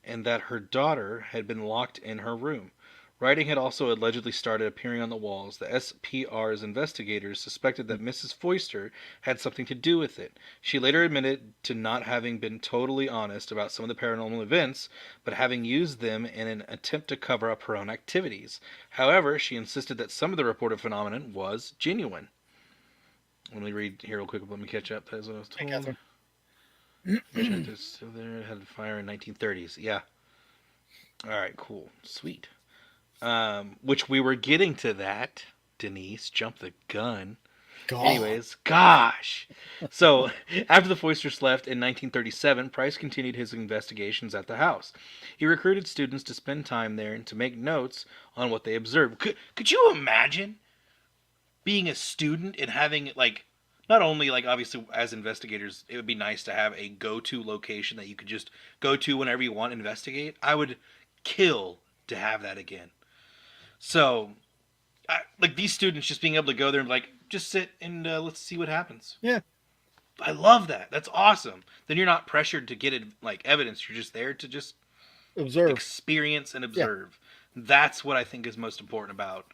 and that her daughter had been locked in her room. Writing had also allegedly started appearing on the walls. The SPR's investigators suspected that Mrs. Foister had something to do with it. She later admitted to not having been totally honest about some of the paranormal events, but having used them in an attempt to cover up her own activities. However, she insisted that some of the reported phenomenon was genuine. Let me read here real quick. Let me catch up. That's what I was Hey, told. Catherine. It's still there. It had a fire in 1930s. Yeah. All right. Cool. Sweet. Which we were getting to that. Denise, jump the gun. God. Anyways, gosh. So, after the Foisters left in 1937, Price continued his investigations at the house. He recruited students to spend time there and to make notes on what they observed. Could you imagine being a student and having, like, not only, like, obviously as investigators, it would be nice to have a go-to location that you could just go to whenever you want to investigate. I would kill to have that again. So, like these students just being able to go there and like just sit and let's see what happens. Yeah. I love that. That's awesome. Then you're not pressured to get it like evidence. You're just there to just Observe. experience and Yeah. observe. That's what I think is most important about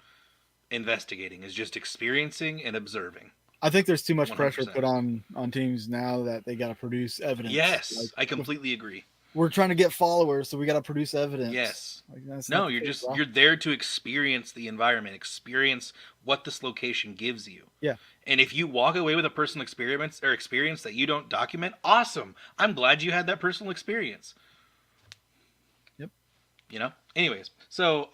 investigating is just experiencing and observing. I think there's too much pressure 100%. put on teams now that they got to produce evidence. Yes, I completely agree. We're trying to get followers, so we got to produce evidence. Yes. Like, that's No, not the you're case, just bro. you're there to experience the environment, experience what this location gives you. Yeah. And if you walk away with a personal experience that you don't document, awesome. I'm glad you had that personal experience. Yep. You know. Anyways, so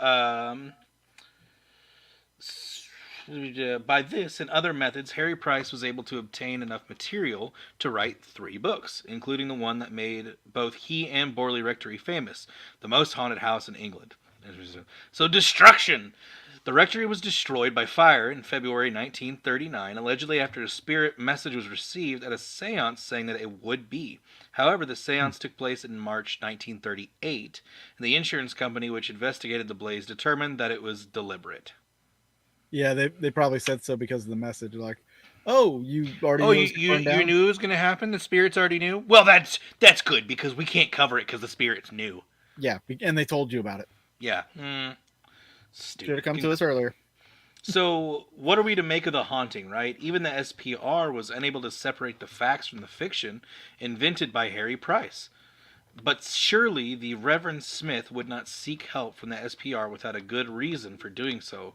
by this and other methods, Harry Price was able to obtain enough material to write 3 books, including the one that made both he and Borley Rectory famous, the most haunted house in England. So, destruction! The rectory was destroyed by fire in February 1939, allegedly after a spirit message was received at a seance saying that it would be. However, the seance took place in March 1938, and the insurance company which investigated the blaze determined that it was deliberate. Yeah, they probably said so because of the message. Like, oh, you already Oh, knew it was going you down. knew it was going to happen. The spirits already knew. Well, that's good because we can't cover it because the spirits knew. Yeah, and they told you about it. Yeah, Should stupid. have come to us earlier. So, what are we to make of the haunting? Right? Even the SPR was unable to separate the facts from the fiction invented by Harry Price. But surely the Reverend Smith would not seek help from the SPR without a good reason for doing so.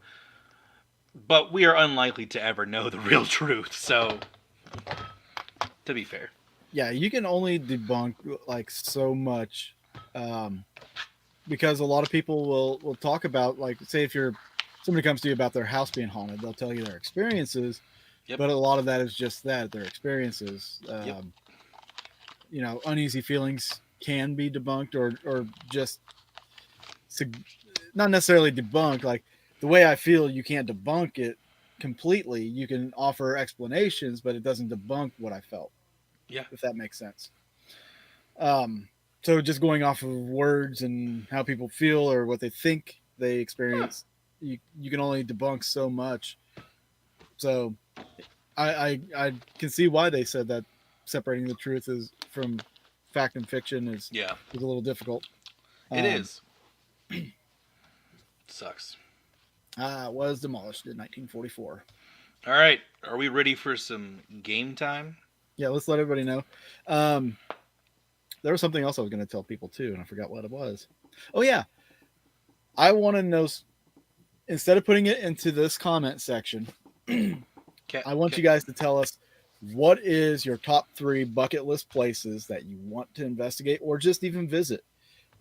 But we are unlikely to ever know the real truth. So, to be fair. Yeah, you can only debunk like so much, because a lot of people will talk about, like, say if somebody comes to you about their house being haunted, they'll tell you their experiences. Yep. But a lot of that is just that, their experiences. Yep. You know, uneasy feelings can be debunked or just not necessarily debunk. Like the way I feel, you can't debunk it completely. You can offer explanations, but it doesn't debunk what I felt, Yeah. if that makes sense. Um, so just going off of words and how people feel or what they think they Huh. experience, you can only debunk so much. So I can see why they said that separating the truth is from fact and fiction Yeah. is a little difficult. It Um, is. Sucks. was demolished in 1944. All right. Are we ready for some game time? Yeah, let's let everybody know. Um, there was something else I was going to tell people too, and I forgot what it was. Oh yeah, I want to know, instead of putting it into this comment section, Okay. I want Okay. you guys to tell us what is your top 3 bucket list places that you want to investigate or just even visit.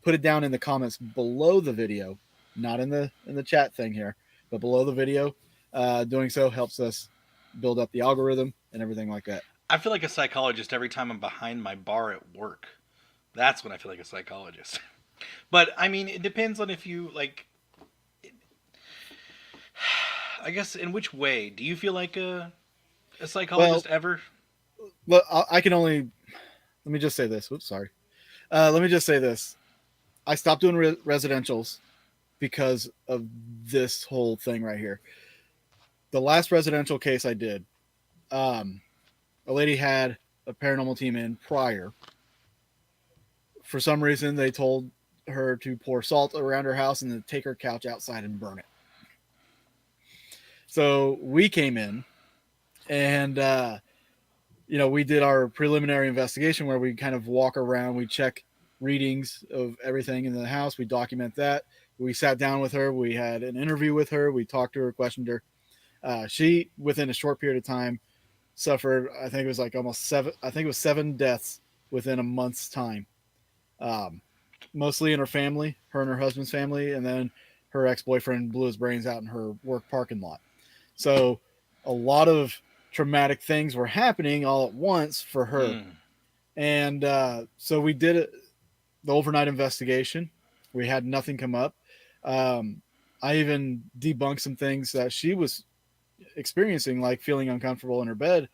Put it down in the comments below the video, not in the chat thing here, but below the video. Doing so helps us build up the algorithm and everything like that. I feel like a psychologist every time I'm behind my bar at work. That's when I feel like a psychologist. But I mean, it depends on if you like. I guess in which way do you feel like a Well, psychologist ever? I can only let me just say this. Oops, sorry. Let me just say this. I stopped doing residentials because of this whole thing right here. The last residential case I did, um, a lady had a paranormal team in prior. For some reason, they told her to pour salt around her house and then take her couch outside and burn it. So we came in and we did our preliminary investigation where we kind of walk around, we check readings of everything in the house, we document that. We sat down with her, we had an interview with her, we talked to her, questioned her. She, within a short period of time, suffered, I think it was like almost seven, I think it was 7 deaths within a month's time. Um, Mostly in her family, her and her husband's family, and then her ex boyfriend blew his brains out in her work parking lot. So a lot of traumatic things were happening all at once for her. Mm. And so we did the overnight investigation. We had nothing come up. Um, I even debunked some things that she was experiencing, like feeling uncomfortable in her bed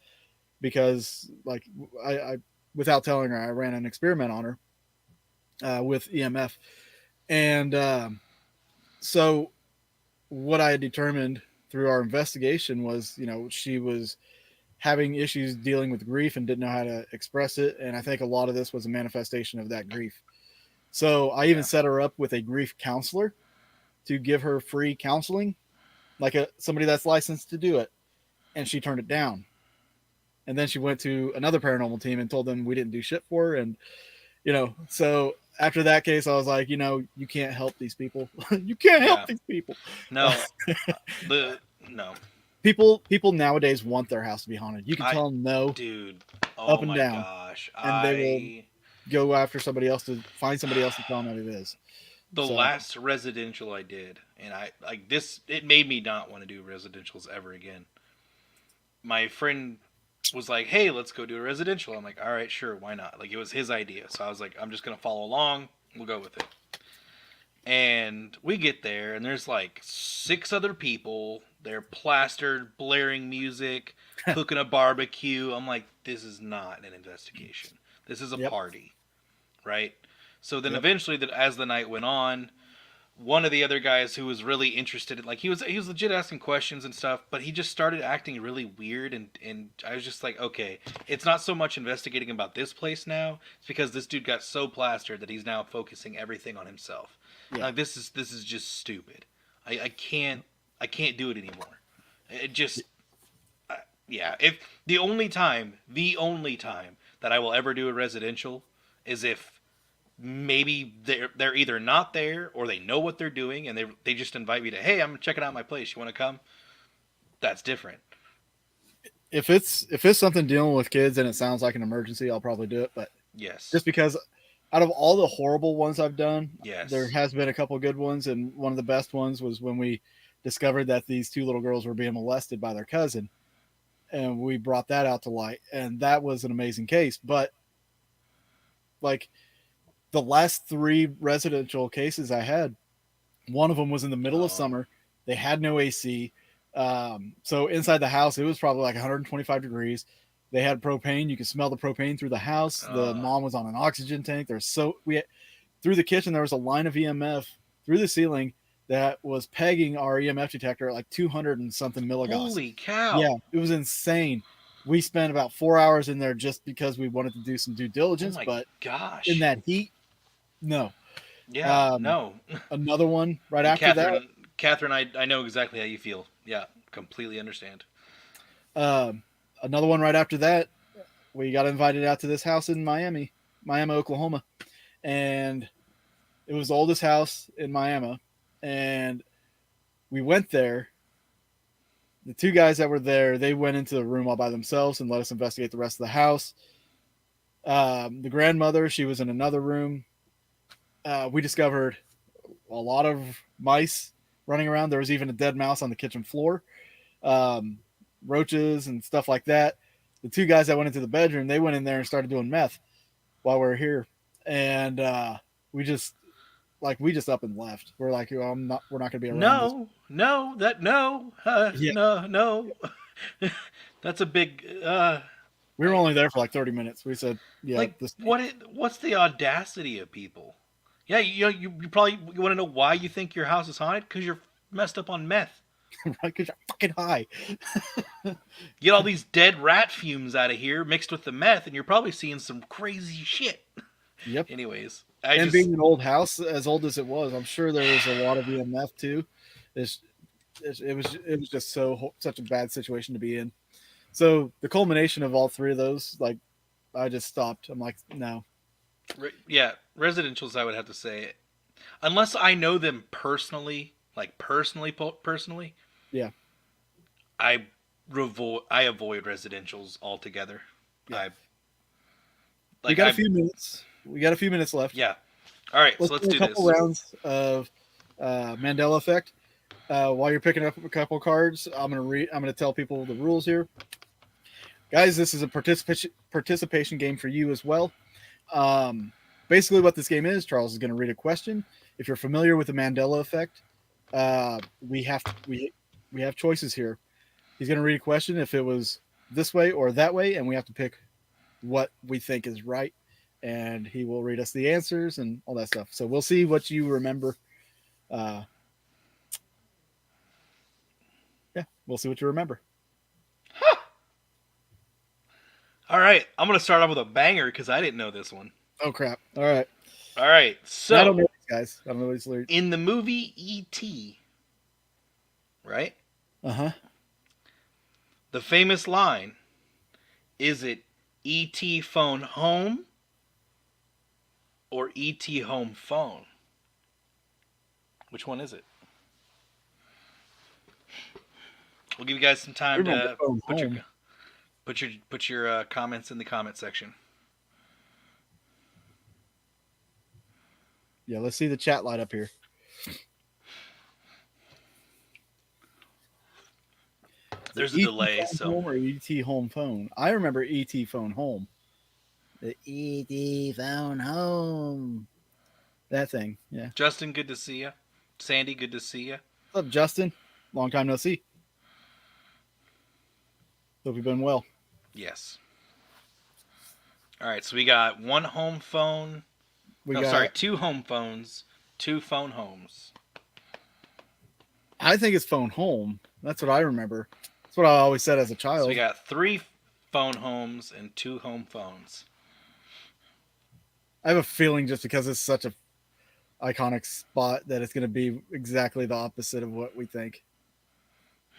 because, like, I without telling her, I ran an experiment on her with EMF, and so what I had determined through our investigation was, she was having issues dealing with grief and didn't know how to express it, and I think a lot of this was a manifestation of that grief. So I even Yeah. set her up with a grief counselor to give her free counseling, like somebody that's licensed to do it, and she turned it down. And then she went to another paranormal team and told them we didn't do shit for her, and so after that case, I was like, you can't help these people. You can't help Yeah. these people. No. The no. People nowadays want their house to be haunted. You can I tell them no, dude. up Oh and my down, gosh. and they will I go after somebody else to find somebody else to tell them that it is. the So last residential I did, and I like this. It made me not want to do residentials ever again. My friend was like, "Hey, let's go do a residential." I'm like, "All right, sure, why not?" Like it was his idea, so I was like, "I'm just gonna follow along. We'll go with it." And we get there, and there's like 6 other people. They're plastered, blaring music, cooking a barbecue. I'm like, "This is not an investigation. This is a yep, party, right?" So then yep, eventually, that as the night went on, one of the other guys who was really interested in, like, he was legit asking questions and stuff, but he just started acting really weird, and I was just like, okay, it's not so much investigating about this place now, it's because this dude got so plastered that he's now focusing everything on himself. yeah. Like this is just stupid. I can't do it anymore. It just yeah, if the only time that I will ever do a residential is if maybe they're either not there or they know what they're doing and they just invite me to, hey, I'm checking out my place, you want to come? That's different. If it's something dealing with kids and it sounds like an emergency, I'll probably do it. But Yes. just because out of all the horrible ones I've done, there Yes. has been a couple good ones, and one of the best ones was when we discovered that these 2 little girls were being molested by their cousin, and we brought that out to light, and that was an amazing case. But like the last 3 residential cases I had, One of them was in the middle of Oh, summer. They had no AC. So inside the house, it was probably like 125 degrees. They had propane. You could smell the propane through the house. The uh, mom was on an oxygen tank. Through the kitchen, there was a line of EMF through the ceiling that was pegging our EMF detector at like 200 and something milligauss. holy cow! Yeah, it was insane. We spent about 4 hours in there just because we wanted to do some due Oh diligence, my but in gosh! that heat, no. Yeah, Um, no. Another one right And after that. Catherine, I know exactly how you feel. Yeah, completely understand. Um, Another one right after that. We got invited out to this house in Miami, Oklahoma, and it was the oldest house in Miami. And we went there. The two guys that were there, they went into the room all by themselves and let us investigate the rest of the house. The grandmother, she was in another room. We discovered a lot of mice running around. There was even a dead mouse on the kitchen floor, um, roaches and stuff like that. The two guys that went into the bedroom, they went in there and started doing meth while we were here, and we just we just up and left. We're like, oh, we're not going to be around this. No, no, Yeah, no, no. That's a big. we were only there for like 30 minutes. We said, yeah, Like this. what's the audacity of people? Yeah, you probably want to know why you think your house is haunted because you're messed up on meth. Because you're fucking high. Get all these dead rat fumes out of here mixed with the meth, and you're probably seeing some crazy shit. Yep. Anyways, I And just being an old house, as old as it was, I'm sure there was a lot of EMF too. It's, it was just such a bad situation to be in. So the culmination of all three of those, like, I just stopped. I'm like, no. yeah, residentials. I would have to say, unless I know them personally, like personally, Yeah, I I avoid residentials altogether. yeah. I We like got a I few minutes. We got a few minutes left. yeah. All right, so Let's let's do a do couple this. rounds of Mandela effect. While you're picking up a couple cards, I'm gonna tell people the rules here, guys. This is a participation game for you as well. Um, Basically, what this game is, Charles is going to read a question. If you're familiar with the Mandela effect, we have choices here. He's going to read a question if it was this way or that way, and we have to pick what we think is right. And he will read us the answers and all that stuff. So we'll see what you remember. Uh, yeah, we'll see what you remember. All right, I'm gonna start off with a banger because I didn't know this one. Oh crap! All right, All right, I don't so know these guys. I don't know these lyrics. in the movie E.T., right? Uh huh. The famous line, is it E.T. phone home or E.T. home phone? Which one is it? We'll give you guys some I time remember to phone put your home. comments in the comment section. Yeah, let's see the chat light up here. There's a ET delay, phone so home or ET home phone? I remember ET phone home. The ET phone home. That thing. Yeah. Justin, good to see you. Sandy, good to see you. What's up, Justin? Long time no see. Hope you've been well. Yes. All right, so we got one home phone. We No, got. sorry, two home phones, two phone homes. I think it's phone home. That's what I remember. That's what I always said as a child. So we got three phone homes and two home phones. I have a feeling just because it's such a iconic spot that it's going to be exactly the opposite of what we think.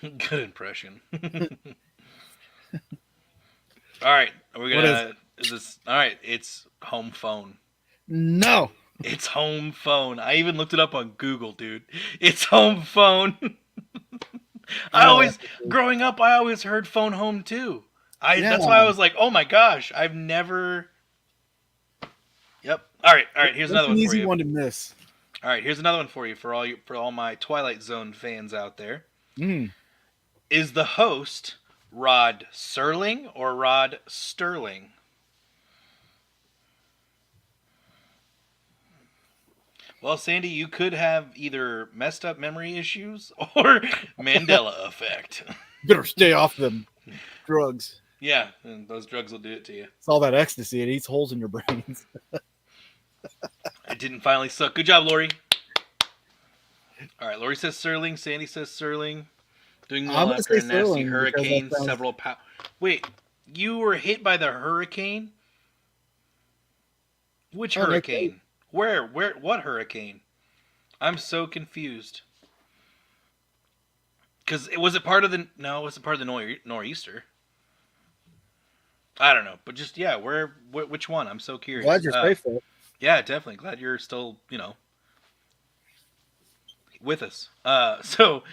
Good impression. All right, are we What gonna? Is this all right? It's home phone. No. It's home phone. I even looked it up on Google, dude. It's home phone. I know that. Growing up, I always heard phone home too. Yeah. That's why I was like, oh my gosh, I've never. Yep. All right. Here's another one for Easy you. one to miss. All right, here's another one for you for all my Twilight Zone fans out there. Mm. Is the host Rod Serling or Rod Sterling? Well, Sandy, you could have either messed up memory issues or Mandela effect. Better stay off them drugs. Yeah, and those drugs will do it to you. It's all that ecstasy. It eats holes in your brains. It didn't finally suck. Good job, Lori. All right, Lori says Serling. Sandy says Serling. Doing I'm well gonna after say a nasty Sterling because hurricane. that sounds. Several Wait, you were hit by the hurricane? Which Oh, no, kidding. hurricane? Where? What hurricane? I'm so confused. Because was it part of the? No, it wasn't part of the nor'easter. I don't know, but just yeah, which one? I'm so curious. Glad you're safe though. Yeah, definitely. Glad you're still, with us. So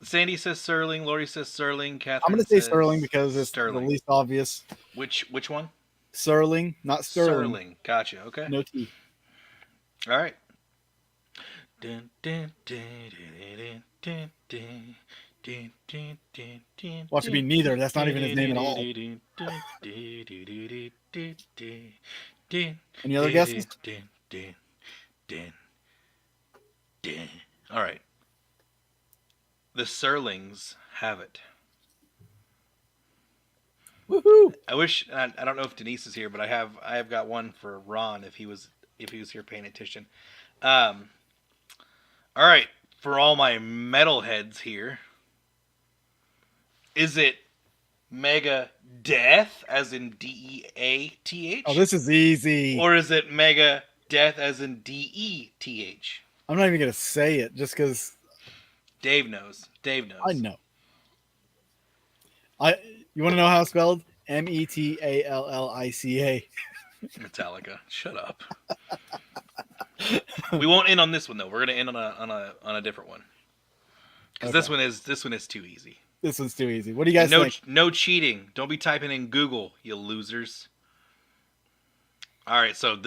Sandy says Serling, Lori says Serling, I'm Catherine gonna say says Sterling because it's the Sterling. least obvious. Which one? Serling, not Sterling. Serling. Gotcha. Okay. No T. All right. Dun, dun, dun, dun, dun, dun, dun, dun, dun, dun, Watch it be neither. That's not even his name at all. Any other guesses? All right. The Serlings have it. Woohoo! I wish I don't know if Denise is here, but I have got one for Ron if he was here paying attention. All right, for all my metalheads here, is it Mega Death as in Death? Oh, this is easy. Or is it Mega Death as in Deth? I'm not even gonna say it just because Dave knows. I know. You want to know how it's spelled? Metallica. Metallica. Shut up. We won't end on this one though. We're gonna end on a different one because Okay. this one is too easy. This one's too easy. What do you guys think? No cheating. Don't be typing in Google, you losers. All right, so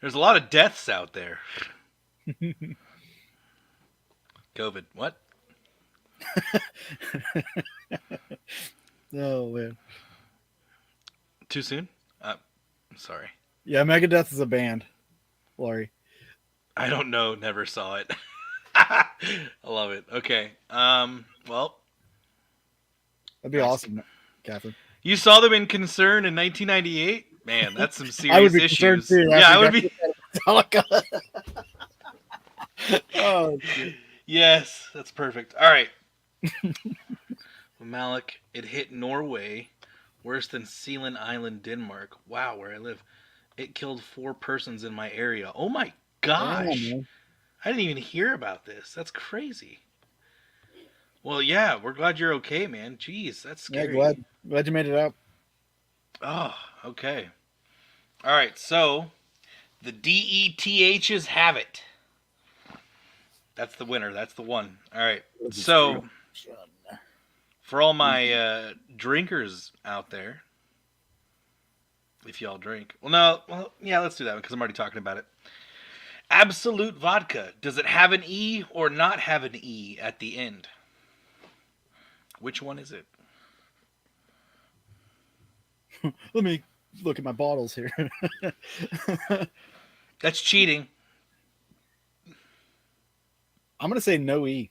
there's a lot of deaths out there. COVID. What? Oh man. Too soon? I'm sorry. Yeah, Megadeth is a band. Lori. I don't know. Never saw it. I love it. Okay. Well, That'd be awesome, Catherine. you saw them in Concern in 1998. Man, that's some I would serious be concerned issues. too. Yeah, I would be. Metallica. Oh, shit. Yes, that's perfect. All right. Malik, it hit Norway worse than Sealand Island, Denmark. Wow, where I live. It killed 4 persons in my area. Oh my gosh. Man. I didn't even hear about this. That's crazy. Well, yeah, we're glad you're okay, man. Jeez, that's scary. Yeah, glad you made it out. Oh, okay. All right, so the DETHs have it. That's the winner. That's the one. All right. So, for all my drinkers out there, if y'all drink. Yeah, let's do that one because I'm already talking about it. Absolute vodka. Does it have an E or not have an E at the end? Which one is it? Let me look at my bottles here. That's cheating. I'm gonna say no E.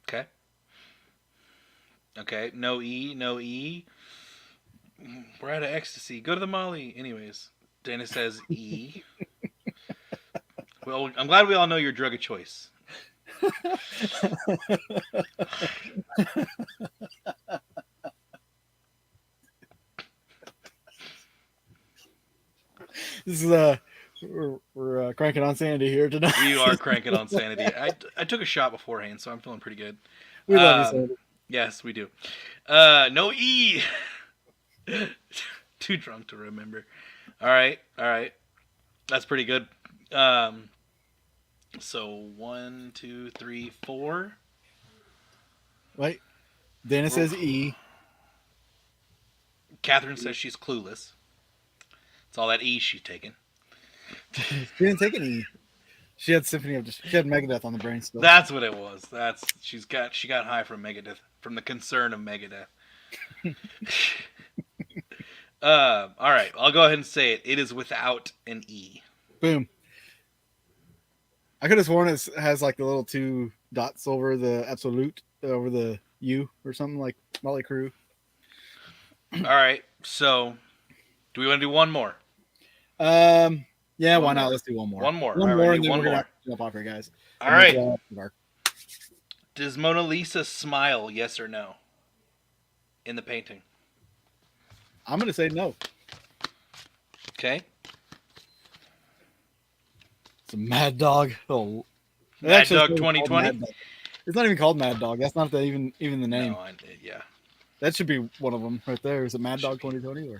Okay. Okay. No E. No E. We're out of ecstasy. Go to the Molly. Anyways, Dana says E. Well, I'm glad we all know your drug of choice. This is we're cranking on Sandy here tonight. We are cranking on sanity. I took a shot beforehand, so I'm feeling pretty good. We love you, Sandy. Yes, we do. No E. Too drunk to remember. All right. That's pretty good. So 1, 2, 3, 4. Wait, Dana says E. Catherine says she's clueless. It's all that E she's taking. She didn't take an E. She had Symphony of she had Megadeth on the brain still. That's what it was. She got high from Megadeth, from the concern of Megadeth. All right, I'll go ahead and say it. It is without an E. Boom. I could have sworn it has like the little two dots over the absolute over the U or something like Molly Crew. All right. So, do we want to do one more? Yeah, One why not? more. Let's do one more. One more. All One right, we're more, gonna and do then one we're gonna have more. to jump off here, guys. All And make right. it after dark. Does Mona Lisa smile? Yes or no? In the painting. I'm gonna say no. Okay. It's a Mad Dog. Oh, it Mad actually Dog isn't even called 2020. Mad Dog. It's not even called Mad Dog. That's not even the name. No, yeah. That should be one of them right there. Is it Mad Should Dog be. 2020 or?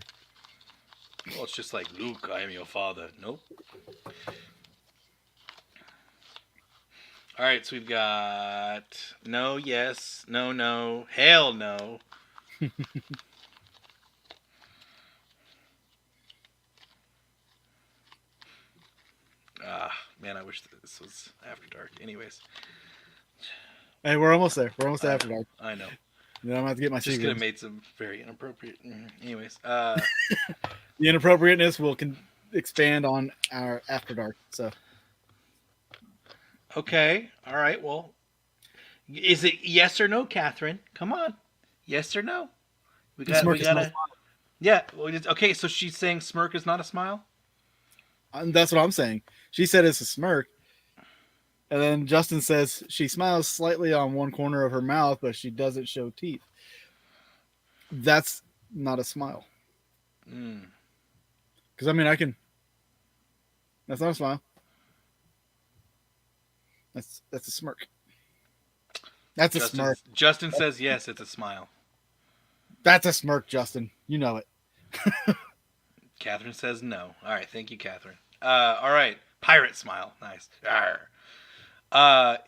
Well, it's just like Luke. I am your father. Nope. All right. So we've got no, yes, no, no, hell no. Ah, man, I wish this was after dark. Anyways, Hey, we're almost there. We're almost I after know. dark. I know. Then I'm gonna have to get my Just could have Seagrams. made some very inappropriate. Anyways, The inappropriateness will expand on our after dark. So okay, all right. Well, is it yes or no, Catherine? Come on, yes or no? We the got. smirk We is not a gotta. Yeah. Well, okay. So she's saying smirk is not a smile. smile. That's what I'm saying. She said it's a smirk, and then Justin says she smiles slightly on one corner of her mouth, but she doesn't show teeth. That's not a smile. Mm. Because I mean, I can. That's not a smile. That's a smirk. That's a smirk. Justin says yes. It's a smile. That's a smirk, Justin. You know it. Catherine says no. All right. Thank you, Catherine. All right. Pirate smile. Nice. Arr.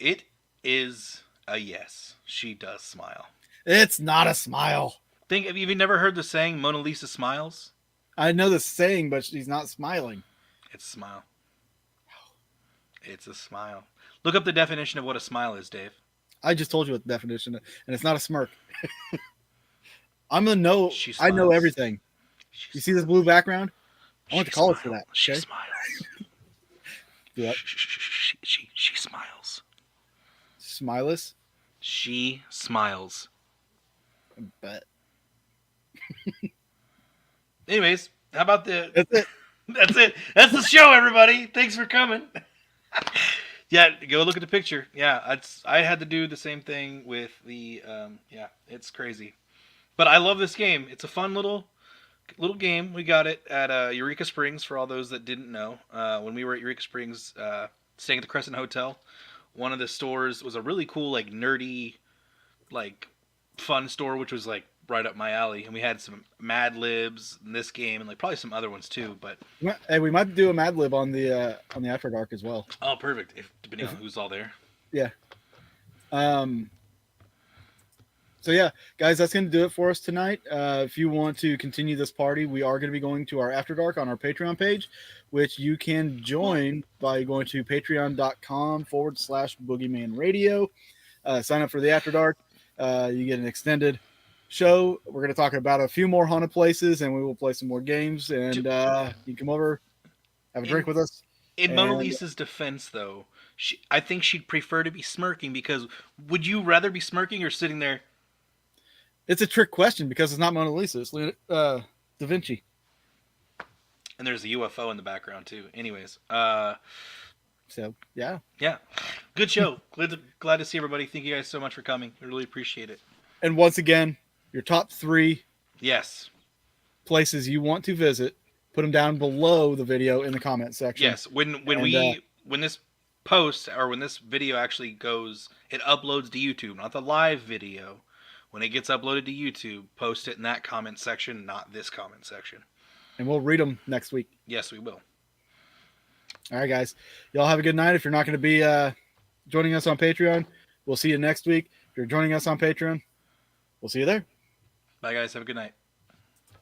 It is a yes. She does smile. It's not a smile. Have you never heard the saying Mona Lisa smiles? I know the saying, but she's not smiling. It's a smile. It's a smile. Look up the definition of what a smile is, Dave. I just told you what the definition is, and it's not a smirk. I'm gonna know. She I know smiles. everything. You see this blue background? I want to call it for that. She Okay? smiles. Do that. She smiles. Smileless. She smiles. I bet. Anyways, how about the? That's it. That's it. That's the show, everybody. Thanks for coming. Yeah, go look at the picture. Yeah, I had to do the same thing with the. Yeah, it's crazy, but I love this game. It's a fun little game. We got it at Eureka Springs for all those that didn't know. When we were at Eureka Springs, staying at the Crescent Hotel, one of the stores was a really cool, like nerdy, like fun store, which was like right up my alley. And we had some Mad Libs in this game, and like probably some other ones too. But Hey, we might do a Mad Lib on the After Dark as well. oh, perfect! If depending on who's all there. Yeah. So yeah, guys, that's going to do it for us tonight. If you want to continue this party, we are going to be going to our After Dark on our Patreon page, which you can join by going to patreon.com/Boogeyman Radio. Sign up for the After Dark. You get an extended show. We're going to talk about a few more haunted places, and we will play some more games. And you can come over, have a drink with us. In Mona Lisa's defense, though, I think she'd prefer to be smirking, because would you rather be smirking or sitting there? It's a trick question because it's not Mona Lisa. It's Da Vinci. And there's a UFO in the background too. Anyways, So yeah, good show. glad to see everybody. Thank you guys so much for coming. I really appreciate it. And once again, your top 3 Yes. places you want to visit, put them down below the video in the comment section. Yes. When this post, or when this video actually goes, it uploads to YouTube, not the live video. When it gets uploaded to YouTube, post it in that comment section, not this comment section. And we'll read them next week. Yes, we will. All right, guys. Y'all have a good night. If you're not going to be joining us on Patreon, we'll see you next week. If you're joining us on Patreon, we'll see you there. Bye, guys. Have a good night.